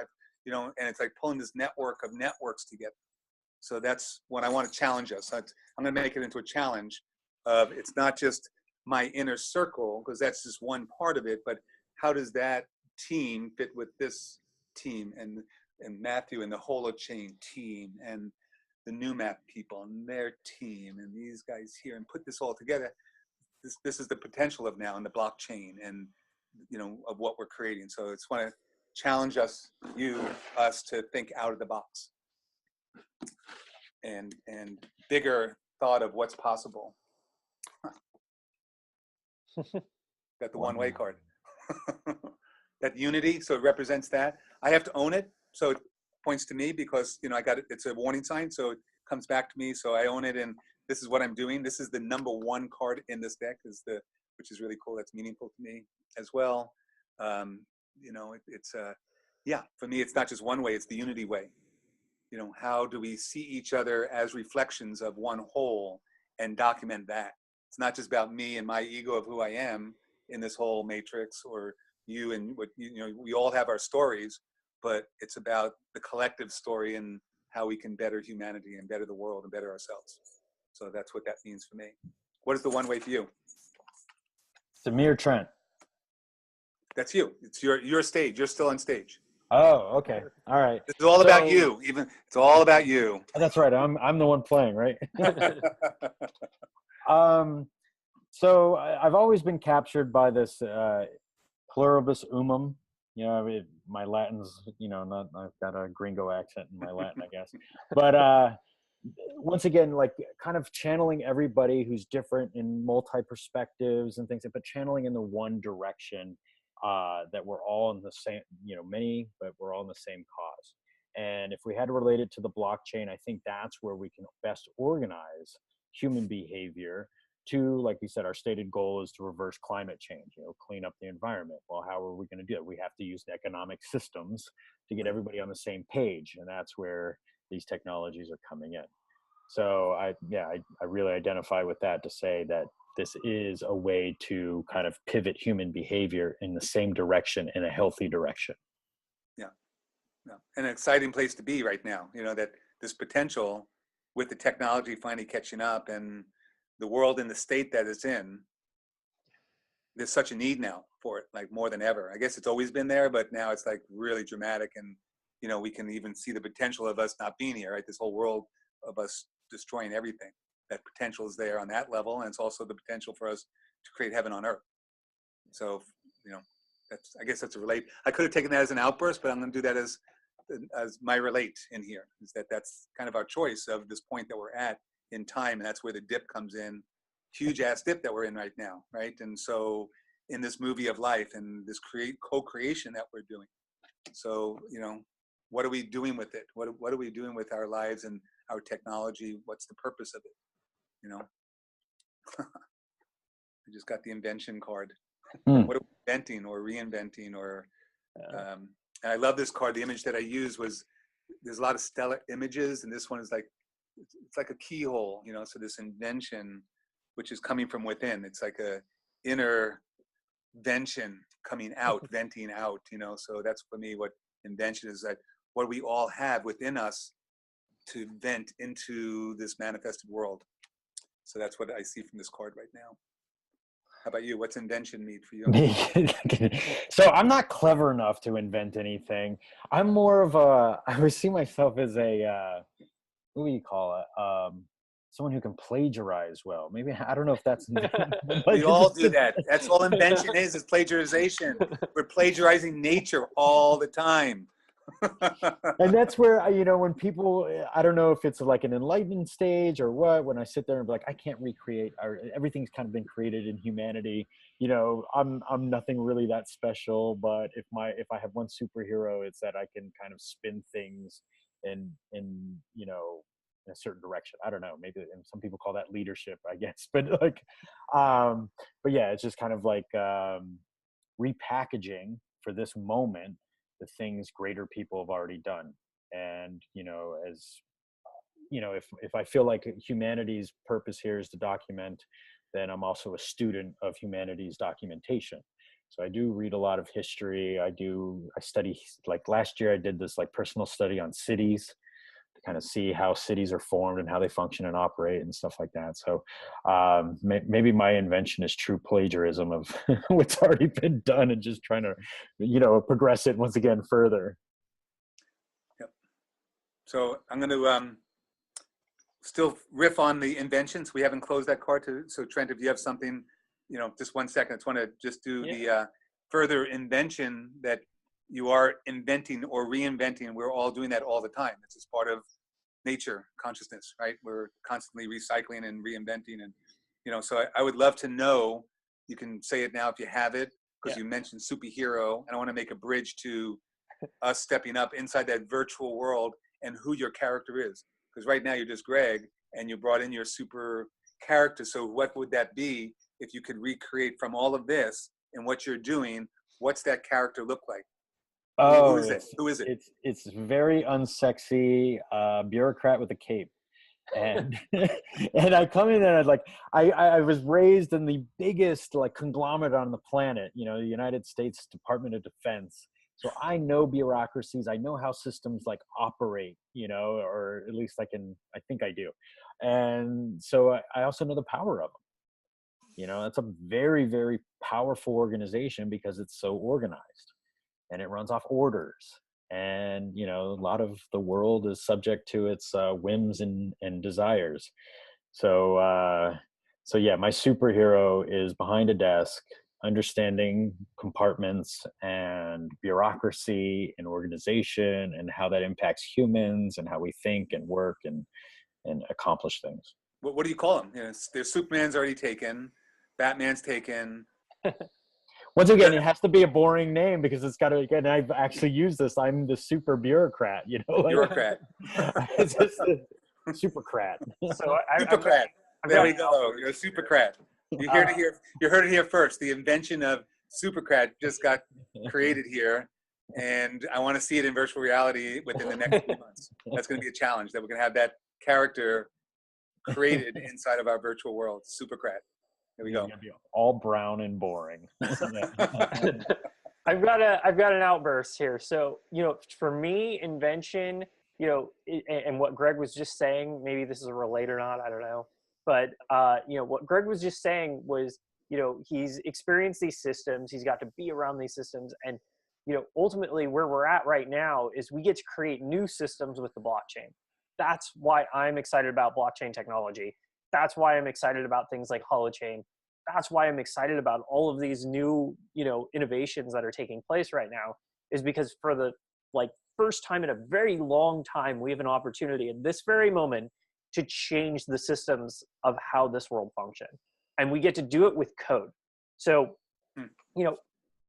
and it's like pulling this network of networks together. So that's what I want to challenge us. I'm going to make it into a challenge of, it's not just my inner circle, because that's just one part of it, but how does that team fit with this team, and Matthew and the Holochain team, and the new map people and their team, and these guys here, and put this all together. This is the potential of now in the blockchain, and of what we're creating. So I just want to challenge us to think out of the box and bigger thought of what's possible. Got the one-way card. That unity, so it represents that. I have to own it, so it points to me, because I got it. It's a warning sign, so it comes back to me. So I own it, and this is what I'm doing. This is the number one card in this deck, which is really cool. That's meaningful to me as well. It's for me, it's not just one way. It's the unity way. How do we see each other as reflections of one whole and document that? It's not just about me and my ego of who I am in this whole matrix, or you and what, we all have our stories, but it's about the collective story and how we can better humanity and better the world and better ourselves. So that's what that means for me. What is the one way for you? Samir Trent. That's you. It's your stage. You're still on stage. Oh, okay. All right. It's all about you. It's all about you. That's right. I'm the one playing, right? So I've always been captured by this pluribus unum. My Latin's, I've got a gringo accent in my Latin, I guess. But once again, like kind of channeling everybody who's different in multi-perspectives and things, but channeling in the one direction, that we're all in the same, many, but we're all in the same cause. And if we had to relate it to the blockchain, I think that's where we can best organize human behavior to, like we said, our stated goal is to reverse climate change, clean up the environment. Well, how are we going to do it? We have to use the economic systems to get everybody on the same page. And that's where these technologies are coming in. So I really identify with that, to say that this is a way to kind of pivot human behavior in the same direction, in a healthy direction. Yeah, an exciting place to be right now, that this potential with the technology finally catching up and the world in the state that it's in, there's such a need now for it, like more than ever. I guess it's always been there, but now it's like really dramatic. And, we can even see the potential of us not being here, right? This whole world of us destroying everything. That potential is there on that level. And it's also the potential for us to create heaven on earth. So, I guess that's a relate. I could have taken that as an outburst, but I'm going to do that as my relate in here, is that's kind of our choice of this point that we're at in time. And that's where the dip comes in, huge ass dip that we're in right now. Right. And so in this movie of life and this co-creation that we're doing. So, what are we doing with it? What are we doing with our lives and our technology? What's the purpose of it? I just got the invention card. What are we inventing or reinventing or, and I love this card. The image that I used was, there's a lot of stellar images, and this one is like, it's like a keyhole, so this invention, which is coming from within. It's like a inner vention coming out, venting out, so that's for me what invention is, that what we all have within us to vent into this manifested world. So that's what I see from this card right now. How about you? What's invention mean for you? So I'm not clever enough to invent anything. I'm more of I would see myself as a, what do you call it? Someone who can plagiarize well. Maybe, I don't know if that's. We all do that. That's all invention is plagiarization. We're plagiarizing nature all the time. And that's where, when people, I don't know if it's like an enlightenment stage or what, when I sit there and be like, I can't recreate, everything's kind of been created in humanity. I'm nothing really that special, but if I have one superhero, it's that I can kind of spin things in a certain direction. I don't know, maybe, and some people call that leadership, I guess, but but yeah, it's just kind of like repackaging for this moment the things greater people have already done. And if I feel like humanity's purpose here is to document, then I'm also a student of humanity's documentation. So I do read a lot of history. I study, like last year I did this like personal study on cities, to kind of see how cities are formed and how they function and operate and stuff like that. So maybe my invention is true plagiarism of what's already been done and just trying to, progress it once again further. Yep. So I'm going to still riff on the inventions. We haven't closed that card. So Trent, if you have something, just 1 second, I just want to just do the further invention that you are inventing or reinventing. We're all doing that all the time. It's just part of nature, consciousness, right? We're constantly recycling and reinventing. And, so I would love to know, you can say it now if you have it, because you mentioned superhero, and I want to make a bridge to us stepping up inside that virtual world and who your character is. Because right now you're just Greg, and you brought in your super character. So what would that be if you could recreate from all of this and what you're doing? What's that character look like? Oh, Who is it? It's very unsexy bureaucrat with a cape, and and I come in and I was raised in the biggest like conglomerate on the planet, the United States Department of Defense. So I know bureaucracies. I know how systems like operate, or at least I think I do, and so I also know the power of them. It's a very, very powerful organization because it's so organized. And it runs off orders, and a lot of the world is subject to its whims and desires. So yeah, my superhero is behind a desk, understanding compartments and bureaucracy and organization and how that impacts humans and how we think and work, and and accomplish things. What do you call them? You know, there's Superman's already taken, Batman's taken. Once again, it has to be a boring name because it's got to. Again, I've actually used this. I'm the super bureaucrat. You know, Bureaucrat. It's just a supercrat. So Supercrat. I've There got we an go. You're a supercrat. You heard it here. You heard it here first. The invention of supercrat just got created here, and I want to see it in virtual reality within the next few months. That's going to be a challenge that we're going to have that character created inside of our virtual world. Supercrat. There we go. All brown and boring. I've got an outburst here. So, you know, for me, invention, you know, and what Greg was just saying, maybe this is a relate or not, I don't know. But, you know, what Greg was just saying was, you know, he's experienced these systems, he's got to be around these systems. And, you know, ultimately where we're at right now is we get to create new systems with the blockchain. That's why I'm excited about blockchain technology. That's why I'm excited about things like Holochain. That's why I'm excited about all of these new, you know, innovations that are taking place right now, is because for the first time in a very long time, we have an opportunity at this very moment to change the systems of how this world function. And we get to do it with code. So, you know,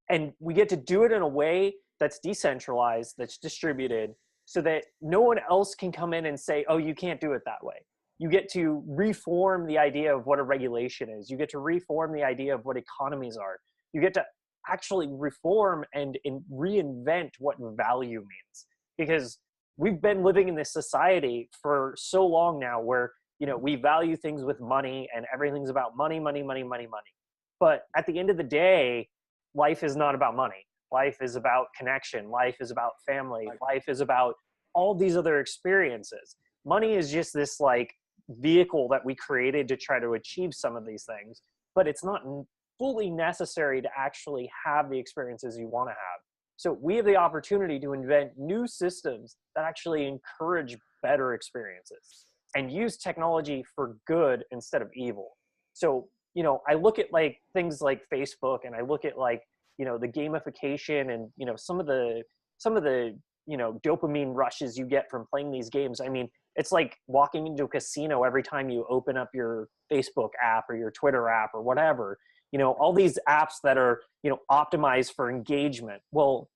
and we get to do it in a way that's decentralized, that's distributed, so that no one else can come in and say, oh, you can't do it that way. You get to reform the idea of what a regulation is. You get to reform the idea of what economies are. You get to actually reform and reinvent what value means. Because we've been living in this society for so long now where, you know, we value things with money and everything's about money, money, money, money, money. But at the end of the day, life is not about money. Life is about connection. Life is about family. Life is about all these other experiences. Money is just this vehicle that we created to try to achieve some of these things, but it's not fully necessary to actually have the experiences you want to have. So we have the opportunity to invent new systems that actually encourage better experiences and use technology for good instead of evil. So, you know, I look at things like Facebook, and I look at you know, the gamification and, you know, some of the, you know, dopamine rushes you get from playing these games. I mean, it's like walking into a casino every time you open up your Facebook app or your Twitter app or whatever. You know, all these apps that are, you know, optimized for engagement. Well,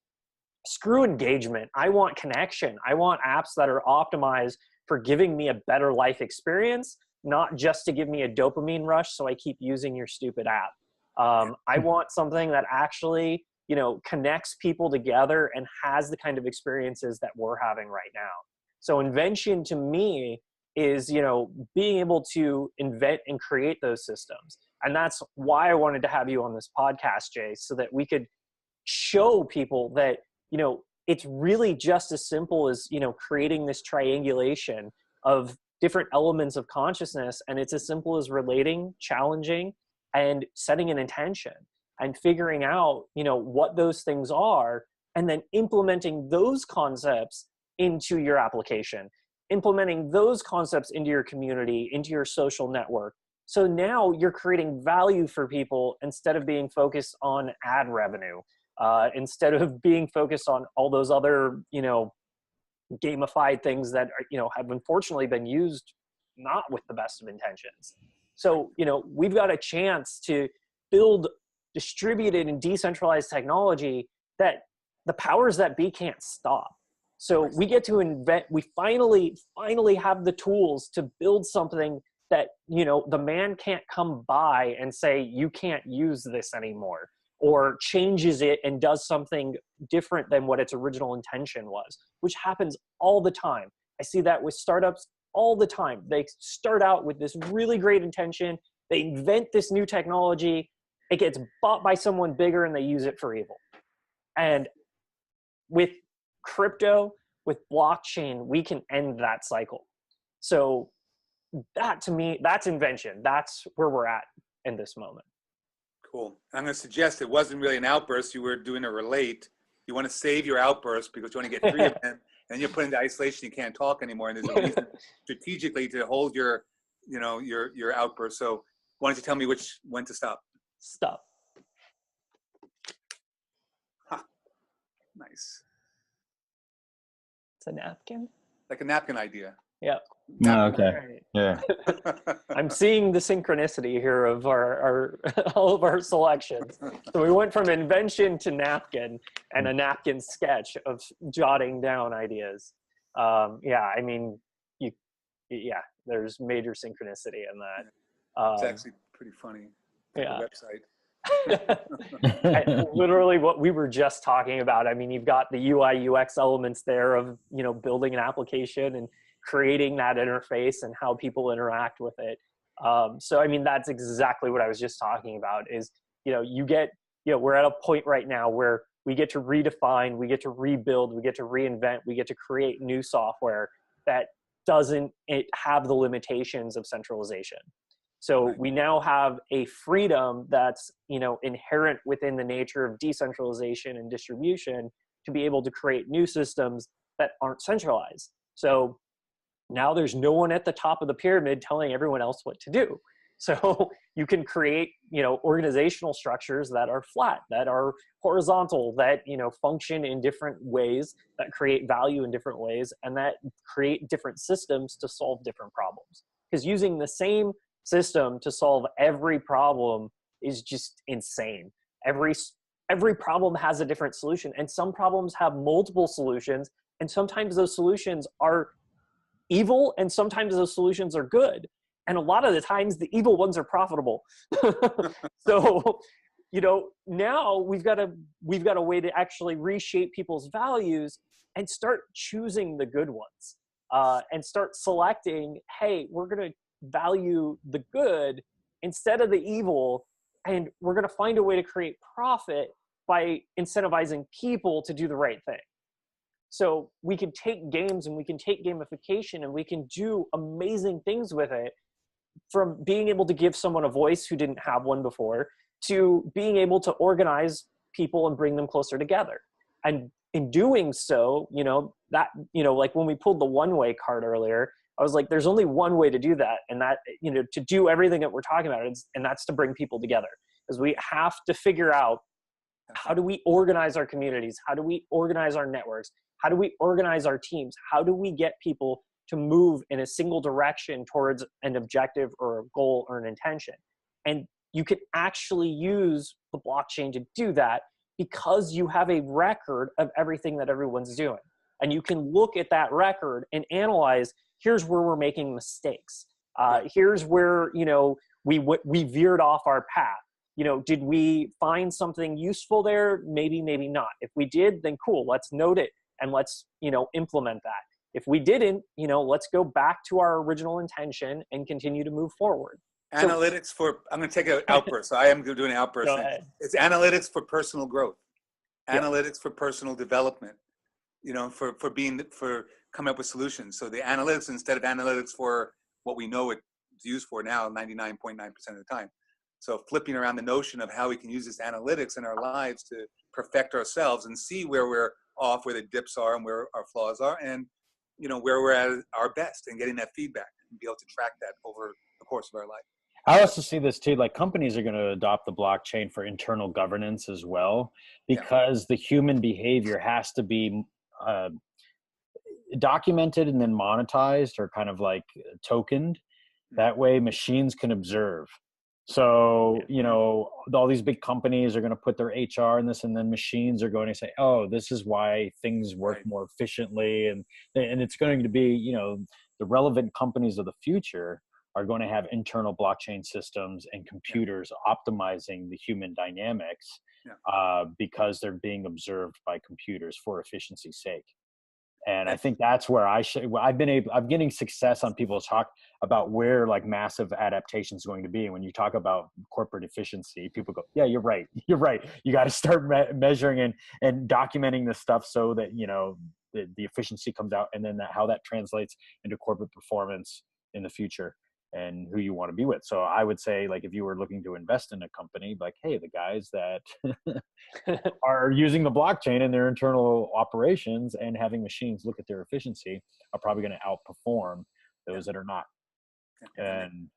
screw engagement. I want connection. I want apps that are optimized for giving me a better life experience, not just to give me a dopamine rush so I keep using your stupid app. I want something that actually, you know, connects people together and has the kind of experiences that we're having right now. So invention to me is, you know, being able to invent and create those systems. And that's why I wanted to have you on this podcast, Jay, so that we could show people that, you know, it's really just as simple as, you know, creating this triangulation of different elements of consciousness. And it's as simple as relating, challenging, and setting an intention and figuring out, you know, what those things are, and then implementing those concepts into your application, implementing those concepts into your community, into your social network. So now you're creating value for people instead of being focused on ad revenue, instead of being focused on all those other, you know, gamified things that are, you know, have unfortunately been used not with the best of intentions. So, you know, we've got a chance to build distributed and decentralized technology that the powers that be can't stop. So we get to invent, we finally have the tools to build something that, you know, the man can't come by and say, you can't use this anymore, or changes it and does something different than what its original intention was, which happens all the time. I see that with startups all the time. They start out with this really great intention. They invent this new technology. It gets bought by someone bigger and they use it for evil. And with crypto, with blockchain, we can end that cycle. So that, to me, that's invention. That's where we're at in this moment. Cool. I'm going to suggest it wasn't really an outburst. You were doing a relate. You want to save your outburst because you want to get 3 of them, and you're put into isolation. You can't talk anymore. And there's a reason strategically to hold your, you know, your outburst. So why don't you tell me when to stop? Stop. Huh. Nice. It's a napkin? Like a napkin idea. Yeah. No, okay. Right. Yeah. I'm seeing the synchronicity here of our all of our selections. So we went from invention to napkin and a napkin sketch of jotting down ideas. Yeah, I mean, yeah, there's major synchronicity in that. It's actually pretty funny. Yeah. The website. Literally what we were just talking about. I mean, you've got the UI UX elements there of, you know, building an application and creating that interface and how people interact with it. So, I mean, that's exactly what I was just talking about is, you know, we're at a point right now where we get to redefine, we get to rebuild, we get to reinvent, we get to create new software that doesn't have the limitations of centralization. So we now have a freedom that's, you know, inherent within the nature of decentralization and distribution to be able to create new systems that aren't centralized. So now there's no one at the top of the pyramid telling everyone else what to do. So you can create, you know, organizational structures that are flat, that are horizontal, that, you know, function in different ways, that create value in different ways, and that create different systems to solve different problems. Because using the same system to solve every problem is just insane. Every problem has a different solution, and some problems have multiple solutions, and sometimes those solutions are evil and sometimes those solutions are good, and a lot of the times the evil ones are profitable. So, you know, now we've got a way to actually reshape people's values and start choosing the good ones, and start selecting, hey, we're going to value the good instead of the evil, and we're going to find a way to create profit by incentivizing people to do the right thing. So we can take games and we can take gamification and we can do amazing things with it, from being able to give someone a voice who didn't have one before to being able to organize people and bring them closer together. And in doing so, you know, that, you know, like when we pulled the one-way card earlier, I was like, there's only one way to do that. And that, you know, to do everything that we're talking about, and that's to bring people together. Because we have to figure out, how do we organize our communities? How do we organize our networks? How do we organize our teams? How do we get people to move in a single direction towards an objective or a goal or an intention? And you can actually use the blockchain to do that because you have a record of everything that everyone's doing. And you can look at that record and analyze, here's where we're making mistakes. Here's where, you know, we veered off our path. You know, did we find something useful there? Maybe, maybe not. If we did, then cool, let's note it and let's, you know, implement that. If we didn't, you know, let's go back to our original intention and continue to move forward. Analytics for, I'm going to take an outburst. So I am doing an outburst. Go ahead. It's analytics for personal growth, Yeah. analytics for personal development, you know, for coming up with solutions. So the analytics, instead of analytics for what we know it's used for now, 99.9% of the time. So flipping around the notion of how we can use this analytics in our lives to perfect ourselves and see where we're off, where the dips are and where our flaws are, and, you know, where we're at our best, and getting that feedback and be able to track that over the course of our life. I also see this too, like companies are going to adopt the blockchain for internal governance as well, because the human behavior has to be documented and then monetized, or kind of like tokened. That way machines can observe. So, you know, all these big companies are going to put their HR in this, and then machines are going to say, oh, this is why things work more efficiently. And it's going to be, you know, the relevant companies of the future are going to have internal blockchain systems and computers optimizing the human dynamics, because they're being observed by computers for efficiency's sake. And I think that's where I'm getting success on people's talk about where like massive adaptation is going to be. And when you talk about corporate efficiency, people go, yeah, you're right. You're right. You got to start measuring and documenting this stuff so that, you know, the efficiency comes out, and then how that translates into corporate performance in the future and who you want to be with. So I would say, like, if you were looking to invest in a company, like, hey, the guys that are using the blockchain in their internal operations and having machines look at their efficiency are probably going to outperform those that are not. And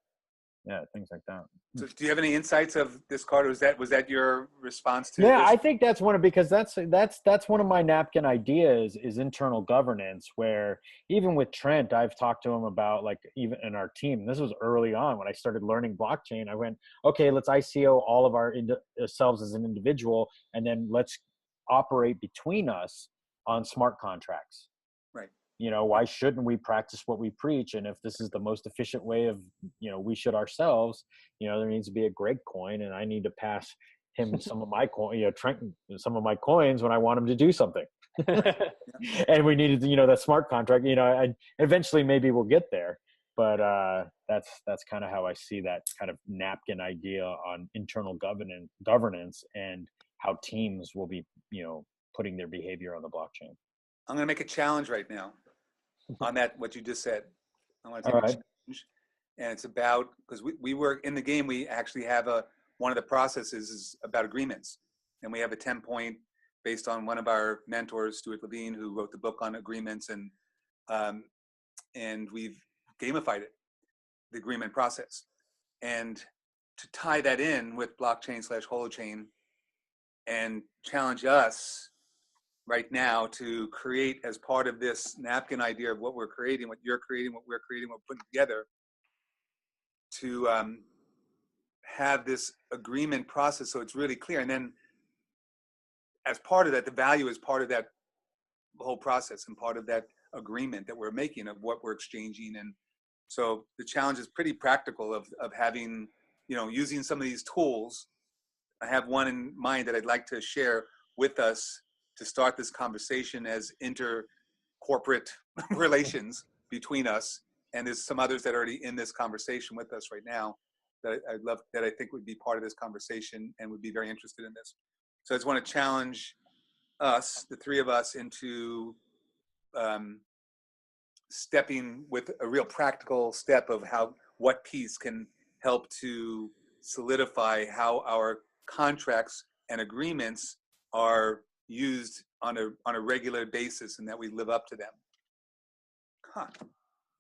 yeah, things like that. So do you have any insights of this card, or was that your response to Yeah, this? I think that's because that's one of my napkin ideas is internal governance, where even with Trent, I've talked to him about, like, even in our team, this was early on when I started learning blockchain. I went, okay, let's ICO all of ourselves as an individual, and then let's operate between us on smart contracts. Right. Why shouldn't we practice what we preach? And if this is the most efficient way of, we should ourselves, there needs to be a Greg coin, and I need to pass him some of my coin, Trent, some of my coins when I want him to do something. And we needed, that smart contract, and eventually maybe we'll get there. But that's kind of how I see that kind of napkin idea on internal governance and how teams will be, putting their behavior on the blockchain. I'm going to make a challenge right now on that, what you just said. I want to All take a right. challenge, and it's about, because we work in the game, we actually have one of the processes is about agreements, and we have a 10-point based on one of our mentors, Stuart Levine, who wrote the book on agreements, and we've gamified it, the agreement process, and to tie that in with blockchain/holochain, and challenge us right now to create, as part of this napkin idea of what we're creating, what you're creating, what we're creating, what we're putting together, to have this agreement process so it's really clear. And then as part of that, the value is part of that whole process and part of that agreement that we're making of what we're exchanging. And so the challenge is pretty practical of having, using some of these tools. I have one in mind that I'd like to share with us to start this conversation as inter-corporate relations between us. And there's some others that are already in this conversation with us right now that I think would be part of this conversation and would be very interested in this. So I just want to challenge us, the three of us, into stepping with a real practical step of what piece can help to solidify how our contracts and agreements are used on a regular basis, and that we live up to them.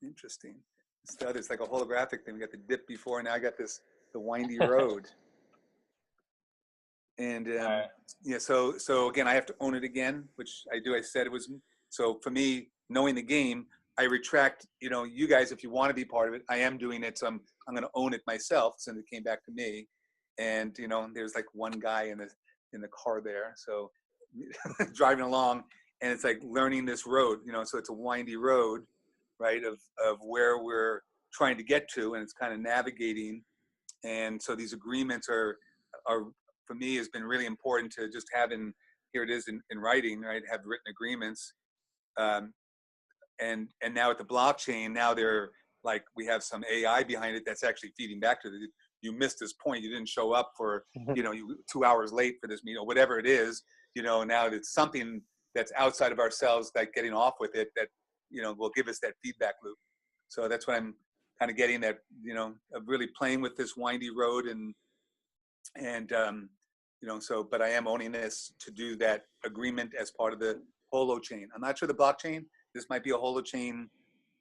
Interesting. It's like a holographic thing. We got the dip before, now I got the windy road. And so again, I have to own it again, which I do. I said it was, so for me, knowing the game, I retract, you guys, if you want to be part of it, I am doing it. So I'm going to own it myself, since it came back to me. And, there's like one guy in the car there. So driving along, and it's like learning this road, so it's a windy road, right, of where we're trying to get to, and it's kind of navigating. And so these agreements are for me, has been really important to just have here it is in writing, right, have written agreements. And now at the blockchain, now they're like, we have some AI behind it that's actually feeding back to it. You missed this point, you didn't show up for, you 2 hours late for this meeting, or whatever it is. Now it's something that's outside of ourselves, like getting off with it, that, will give us that feedback loop. So that's what I'm kind of getting, that, of really playing with this windy road, and so, but I am owning this to do that agreement as part of the holochain. I'm not sure the blockchain, this might be a holochain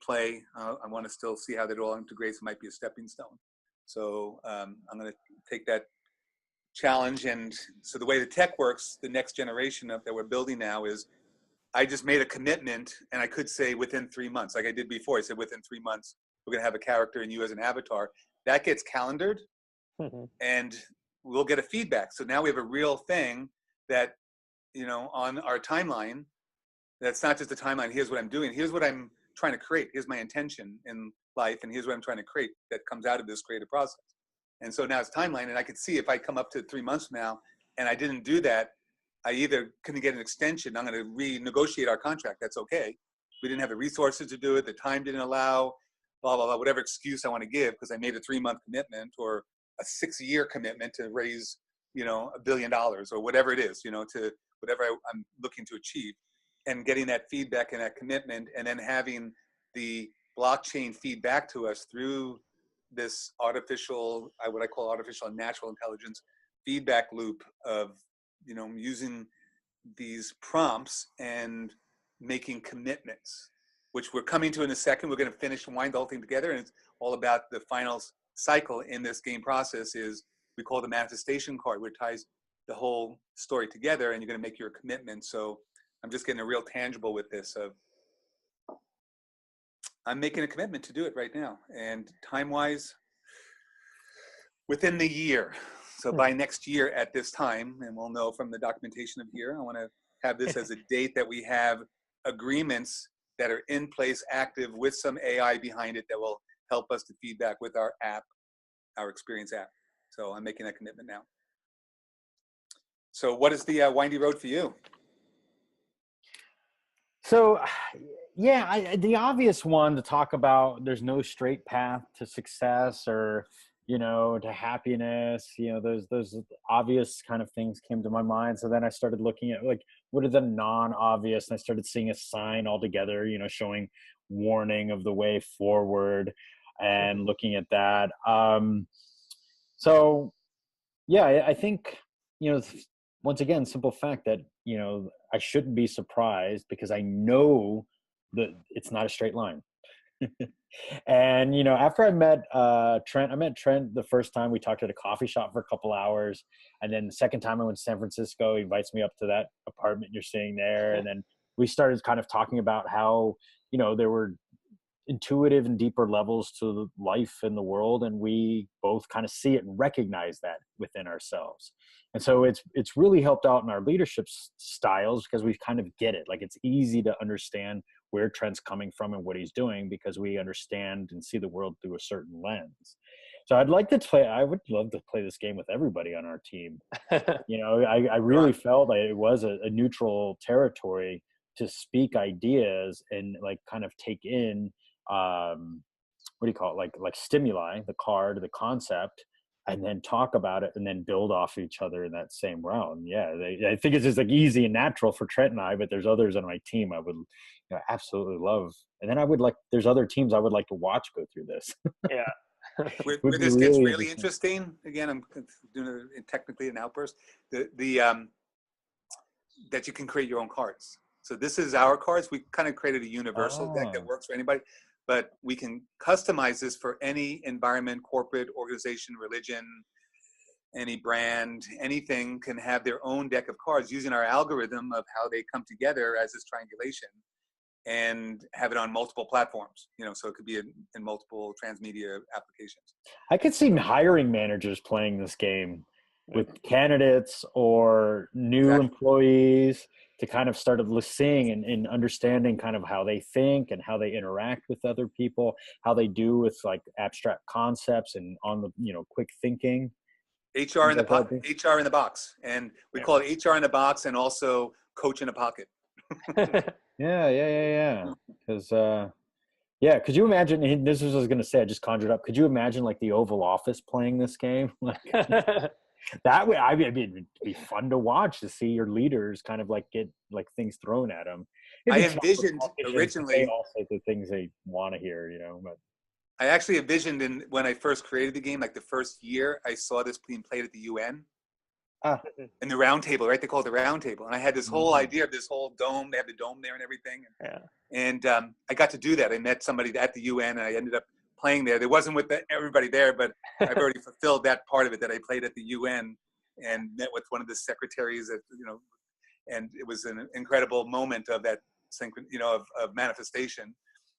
play. I want to still see how that all integrates. It might be a stepping stone. So I'm going to take that challenge. And so the way the tech works, the next generation that we're building now is, I just made a commitment, and I could say within 3 months, like I did before. I said within 3 months, we're going to have a character and you as an avatar. That gets calendared, and we'll get a feedback. So now we have a real thing that, on our timeline, that's not just a timeline. Here's what I'm doing. Here's what I'm trying to create. Here's my intention in life, and here's what I'm trying to create that comes out of this creative process. And so now it's timeline, and I could see if I come up to 3 months from now and I didn't do that, I either couldn't get an extension. I'm going to renegotiate our contract. That's okay. We didn't have the resources to do it. The time didn't allow, blah, blah, blah, whatever excuse I want to give, because I made a 3-month commitment or a 6-year commitment to raise, $1 billion or whatever it is, to whatever I'm looking to achieve, and getting that feedback and that commitment, and then having the blockchain feedback to us through this artificial, what I call artificial and natural intelligence feedback loop of, using these prompts and making commitments, which we're coming to in a second. We're going to finish and wind the whole thing together, and it's all about the final cycle in this game process is we call the manifestation card, which ties the whole story together, and you're going to make your commitment. So I'm just getting a real tangible with this of I'm making a commitment to do it right now, and time-wise, within the year. So by next year at this time, and we'll know from the documentation of here, I want to have this as a date that we have agreements that are in place, active, with some AI behind it that will help us to feedback with our app, our experience app. So I'm making that commitment now. So what is the windy road for you? So, yeah, the obvious one to talk about, there's no straight path to success or, to happiness, those obvious kind of things came to my mind. So then I started looking at like, what are the non-obvious? And I started seeing a sign altogether, showing warning of the way forward and looking at that. So yeah, I think, once again, simple fact that, I shouldn't be surprised because I know that it's not a straight line. And, after I met Trent the first time. We talked at a coffee shop for a couple hours. And then the second time I went to San Francisco, he invites me up to that apartment you're seeing there. And then we started kind of talking about how, there were intuitive and deeper levels to life in the world. And we both kind of see it and recognize that within ourselves. And so it's really helped out in our leadership styles because we kind of get it. Like it's easy to understand where Trent's coming from and what he's doing because we understand and see the world through a certain lens. So I would love to play this game with everybody on our team. I really felt like it was a neutral territory to speak ideas and like kind of take in, what do you call it? Like stimuli, the card, the concept, and then talk about it and then build off each other in that same realm. Yeah. I think it's just like easy and natural for Trent and I, but there's others on my team I would absolutely love. And then there's other teams I would like to watch go through this. Yeah. Where this gets really interesting. Again, I'm doing technically an outburst. That you can create your own cards. So this is our cards. We kind of created a universal deck that works for anybody. But we can customize this for any environment, corporate, organization, religion, any brand, anything can have their own deck of cards using our algorithm of how they come together as this triangulation and have it on multiple platforms, so it could be in multiple transmedia applications. I could see hiring managers playing this game with candidates or new employees to kind of start seeing and understanding kind of how they think and how they interact with other people, how they do with like abstract concepts and on the, quick thinking. HR in the box. And we call it HR in the box and also coach in a pocket. Yeah. Because, could you imagine, this is what I was going to say, I just conjured up. Could you imagine like the Oval Office playing this game? That way, it'd be fun to watch to see your leaders kind of like get like things thrown at them. I envisioned originally also the things they want to hear, but I actually envisioned when I first created the game, like the first year I saw this being played at the UN. In the round table, right? They call it the round table. And I had this whole idea of this whole dome. They have the dome there and everything. And I got to do that. I met somebody at the UN and I ended up playing there. There wasn't with everybody there, but I've already fulfilled that part of it that I played at the UN and met with one of the secretaries and it was an incredible moment of that of manifestation.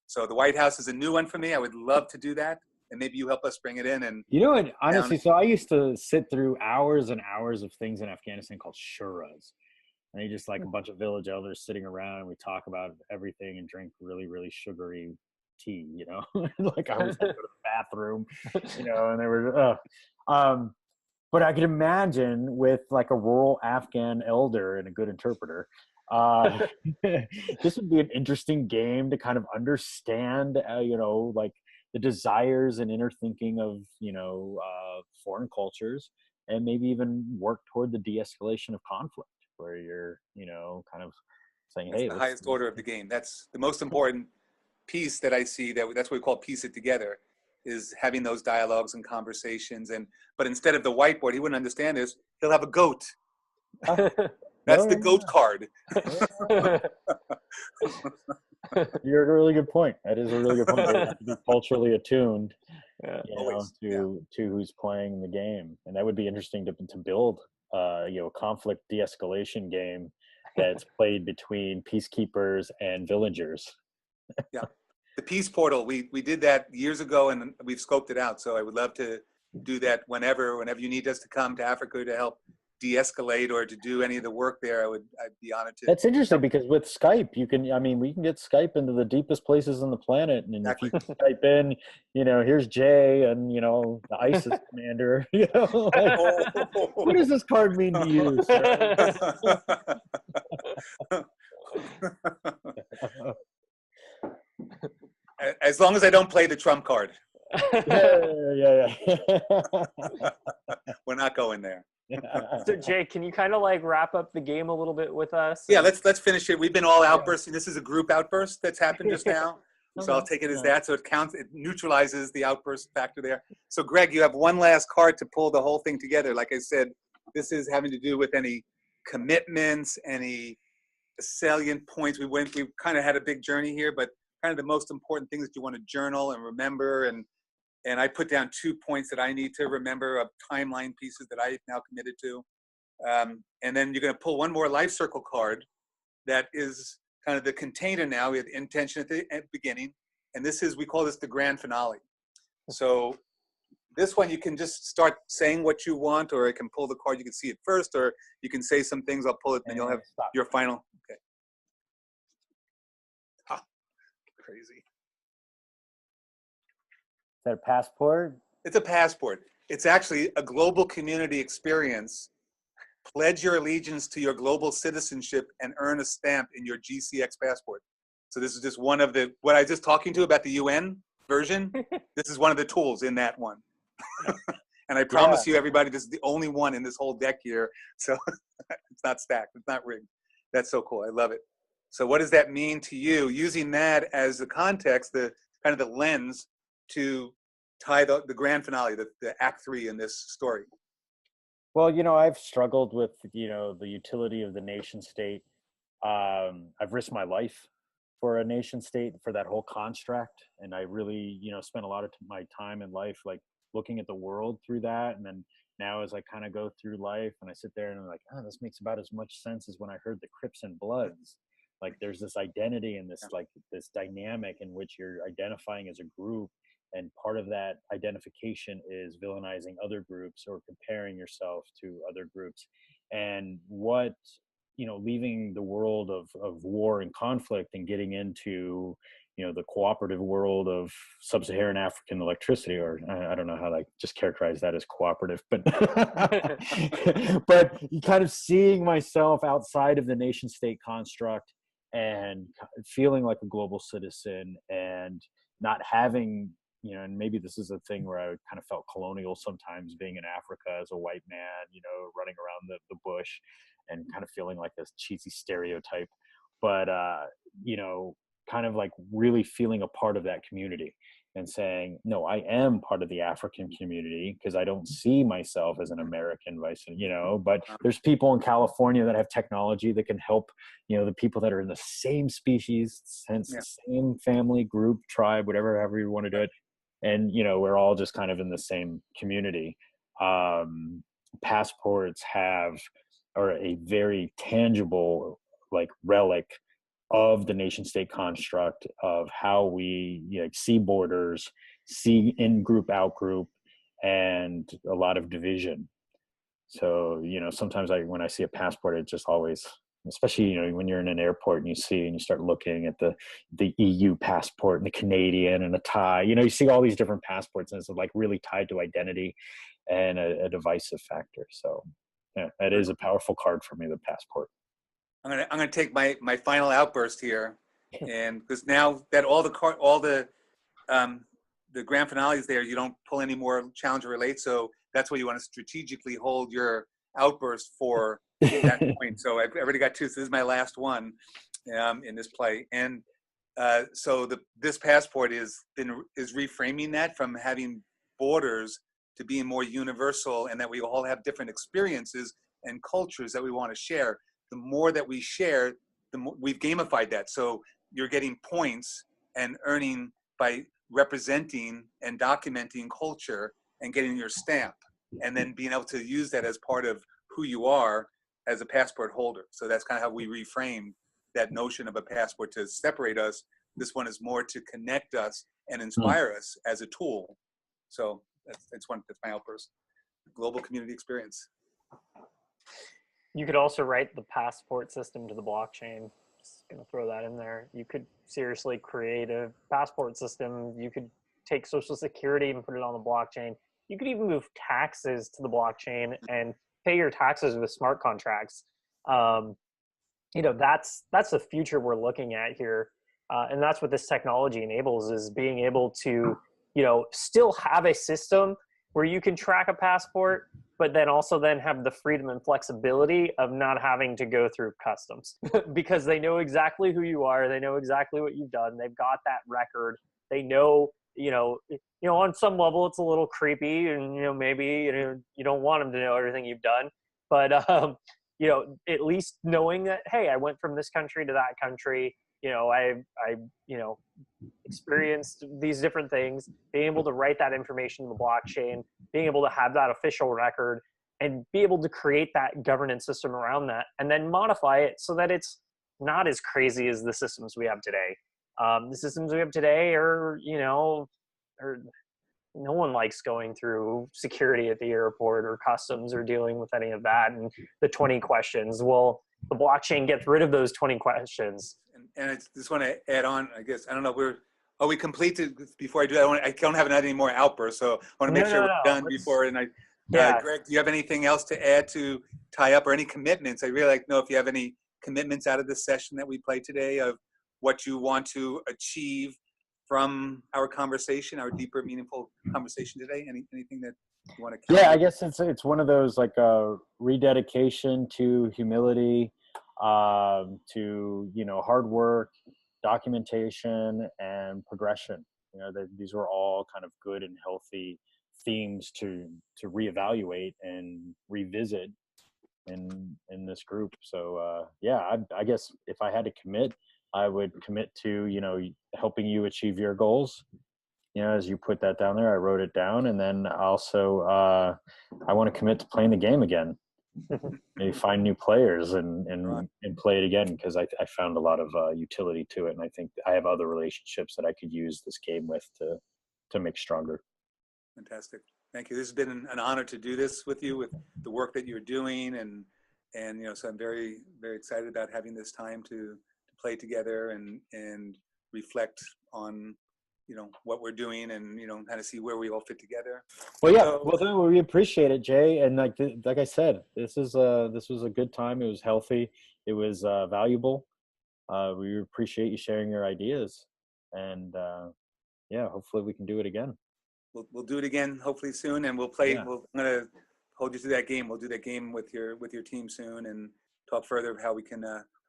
So the White House is a new one for me. I would love to do that. And maybe you help us bring it in. And honestly, so I used to sit through hours and hours of things in Afghanistan called shuras. And you just like a bunch of village elders sitting around and we talk about everything and drink really, really sugary tea, like I always had to go to the bathroom, and they were, but I could imagine with like a rural Afghan elder and a good interpreter, this would be an interesting game to kind of understand, like the desires and inner thinking of, foreign cultures and maybe even work toward the de-escalation of conflict where you're, kind of saying, that's hey, the highest order of the game. That's the most important piece that I see, that's what we call piece it together, is having those dialogues and conversations. But instead of the whiteboard, he wouldn't understand this. He'll have a goat. That's the goat card. You're a really good point. That is a really good point. To be culturally attuned Yeah. you know, Always, to who's playing the game. And that would be interesting to build, you know, a conflict de-escalation game that's played between peacekeepers and villagers. Yeah. The Peace Portal, we did that years ago, and we've scoped it out. So I would love to do that whenever you need us to come to Africa to help de-escalate or to do any of the work there. I'd be honored to. That's interesting because with Skype, you can, I mean, we can get Skype into the deepest places on the planet. And Exactly. if you Skype in, you know, here's Jay and, you know, the ISIS commander, you know, like, what does this card mean to you, sir? As long as I don't play the Trump card, Yeah. we're not going there. So Jay, can you kind of like wrap up the game a little bit with us? Yeah, let's finish it. We've been all outbursting. This is a group outburst that's happened just now. So I'll take it as that. So it counts, it neutralizes the outburst factor there. So Greg, you have one last card to pull the whole thing together. Like I said, this is having to do with any commitments, any salient points. We've kind of had a big journey here, but kind of the most important things that you want to journal and remember. And I put down 2 points that I need to remember of timeline pieces that I've now committed to. And then you're going to pull one more life circle card that is kind of the container now. We have intention at the beginning. And this is, we call this the grand finale. So this one, you can just start saying what you want, or I can pull the card. You can see it first, or you can say some things. I'll pull it, and you'll have your final. Okay. Ah, crazy. Is that a passport? It's a passport. It's actually a global community experience. Pledge your allegiance to your global citizenship and earn a stamp in your GCX passport. So this is just one of the, what I was just talking to about the UN version. This is one of the tools in that one. And I promise you, everybody, this is the only one in this whole deck here. So it's not stacked. It's not rigged. That's so cool. I love it. So what does that mean to you? Using that as the context, the kind of the lens to tie the grand finale, the act 3 in this story. Well, you know, I've struggled with, you know, the utility of the nation state. I've risked my life for a nation state, for that whole construct. And I really, you know, spent a lot of my time in life, like looking at the world through that. And then now as I kind of go through life and I sit there and I'm like, oh, this makes about as much sense as when I heard the Crips and Bloods. Like there's this identity and this, like this dynamic in which you're identifying as a group. And part of that identification is villainizing other groups or comparing yourself to other groups. And what, you know, leaving the world of war and conflict and getting into, you know, the cooperative world of sub-Saharan African electricity, or I don't know how to just characterize that as cooperative, but but kind of seeing myself outside of the nation state construct and feeling like a global citizen and not having, you know, and maybe this is a thing where I kind of felt colonial sometimes, being in Africa as a white man, you know, running around the bush and kind of feeling like this cheesy stereotype, but, you know, kind of like really feeling a part of that community and saying, no, I am part of the African community because I don't see myself as an American, you know, but there's people in California that have technology that can help, you know, the people that are in the same species, same family, group, tribe, however you want to do it. And, you know, we're all just kind of in the same community. Passports are a very tangible, like, relic of the nation state construct of how we, you know, see borders, see in-group, out-group, and a lot of division. So, you know, sometimes when I see a passport, it just always, especially, you know, when you're in an airport and you start looking at the EU passport and the Canadian and a tie, you know, you see all these different passports and it's like really tied to identity and a divisive factor. So yeah, that is a powerful card for me, the passport. I'm gonna take my final outburst here, and because now that all the grand finale is there, you don't pull any more challenge or relate. So that's why you want to strategically hold your outburst for that point. So I've already got 2. So this is my last one in this play, and so this passport is reframing that from having borders to being more universal, and that we all have different experiences and cultures that we want to share. The more that we share, the more we've gamified that. So you're getting points and earning by representing and documenting culture and getting your stamp, and then being able to use that as part of who you are as a passport holder. So that's kind of how we reframe that notion of a passport to separate us. This one is more to connect us and inspire us as a tool. So that's my outburst. Global community experience. You could also write the passport system to the blockchain. Just gonna throw that in there. You could seriously create a passport system. You could take Social Security and put it on the blockchain. You could even move taxes to the blockchain and pay your taxes with smart contracts. That's the future we're looking at here. And that's what this technology enables, is being able to, still have a system where you can track a passport, but then also then have the freedom and flexibility of not having to go through customs because they know exactly who you are. They know exactly what you've done. They've got that record. They know, on some level it's a little creepy and, maybe, you don't want them to know everything you've done, but, at least knowing that, hey, I went from this country to that country, I experienced these different things, being able to write that information in the blockchain, being able to have that official record and be able to create that governance system around that and then modify it so that it's not as crazy as the systems we have today. The systems we have today are no one likes going through security at the airport or customs or dealing with any of that and the 20 questions. Well, the blockchain gets rid of those 20 questions. And I just want to add on, I guess, I don't know, are we completed before I do that? I don't have any more outbursts, so I want to make sure we're done before. And Greg, do you have anything else to add to tie up or any commitments? I really like to know if you have any commitments out of this session that we played today of what you want to achieve from our conversation, our deeper, meaningful conversation today. Anything that you want to? Yeah, I guess it's one of those like rededication to humility, to hard work, documentation, and progression. These were all kind of good and healthy themes to reevaluate and revisit in this group. So I guess if I had to commit, I would commit to helping you achieve your goals. As you put that down there, I wrote it down, and then also I want to commit to playing the game again. Maybe find new players and play it again, because I found a lot of utility to it, and I think I have other relationships that I could use this game with to make stronger. Fantastic, thank you. This has been an honor to do this with you, with the work that you're doing, and so I'm very, very excited about having this time to play together and reflect on what we're doing and kind of see where we all fit together. Well, yeah, we appreciate it, Jay, and like I said, this was a good time. It was healthy, it was valuable. We appreciate you sharing your ideas, and hopefully we can do it again. We'll do it again hopefully soon, and we'll play. Yeah. I'm gonna hold you to that game. We'll do that game with your team soon and talk further of how we can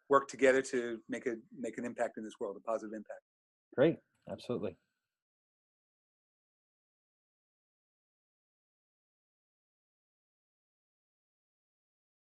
work together to make an impact in this world, a positive impact. Great, absolutely.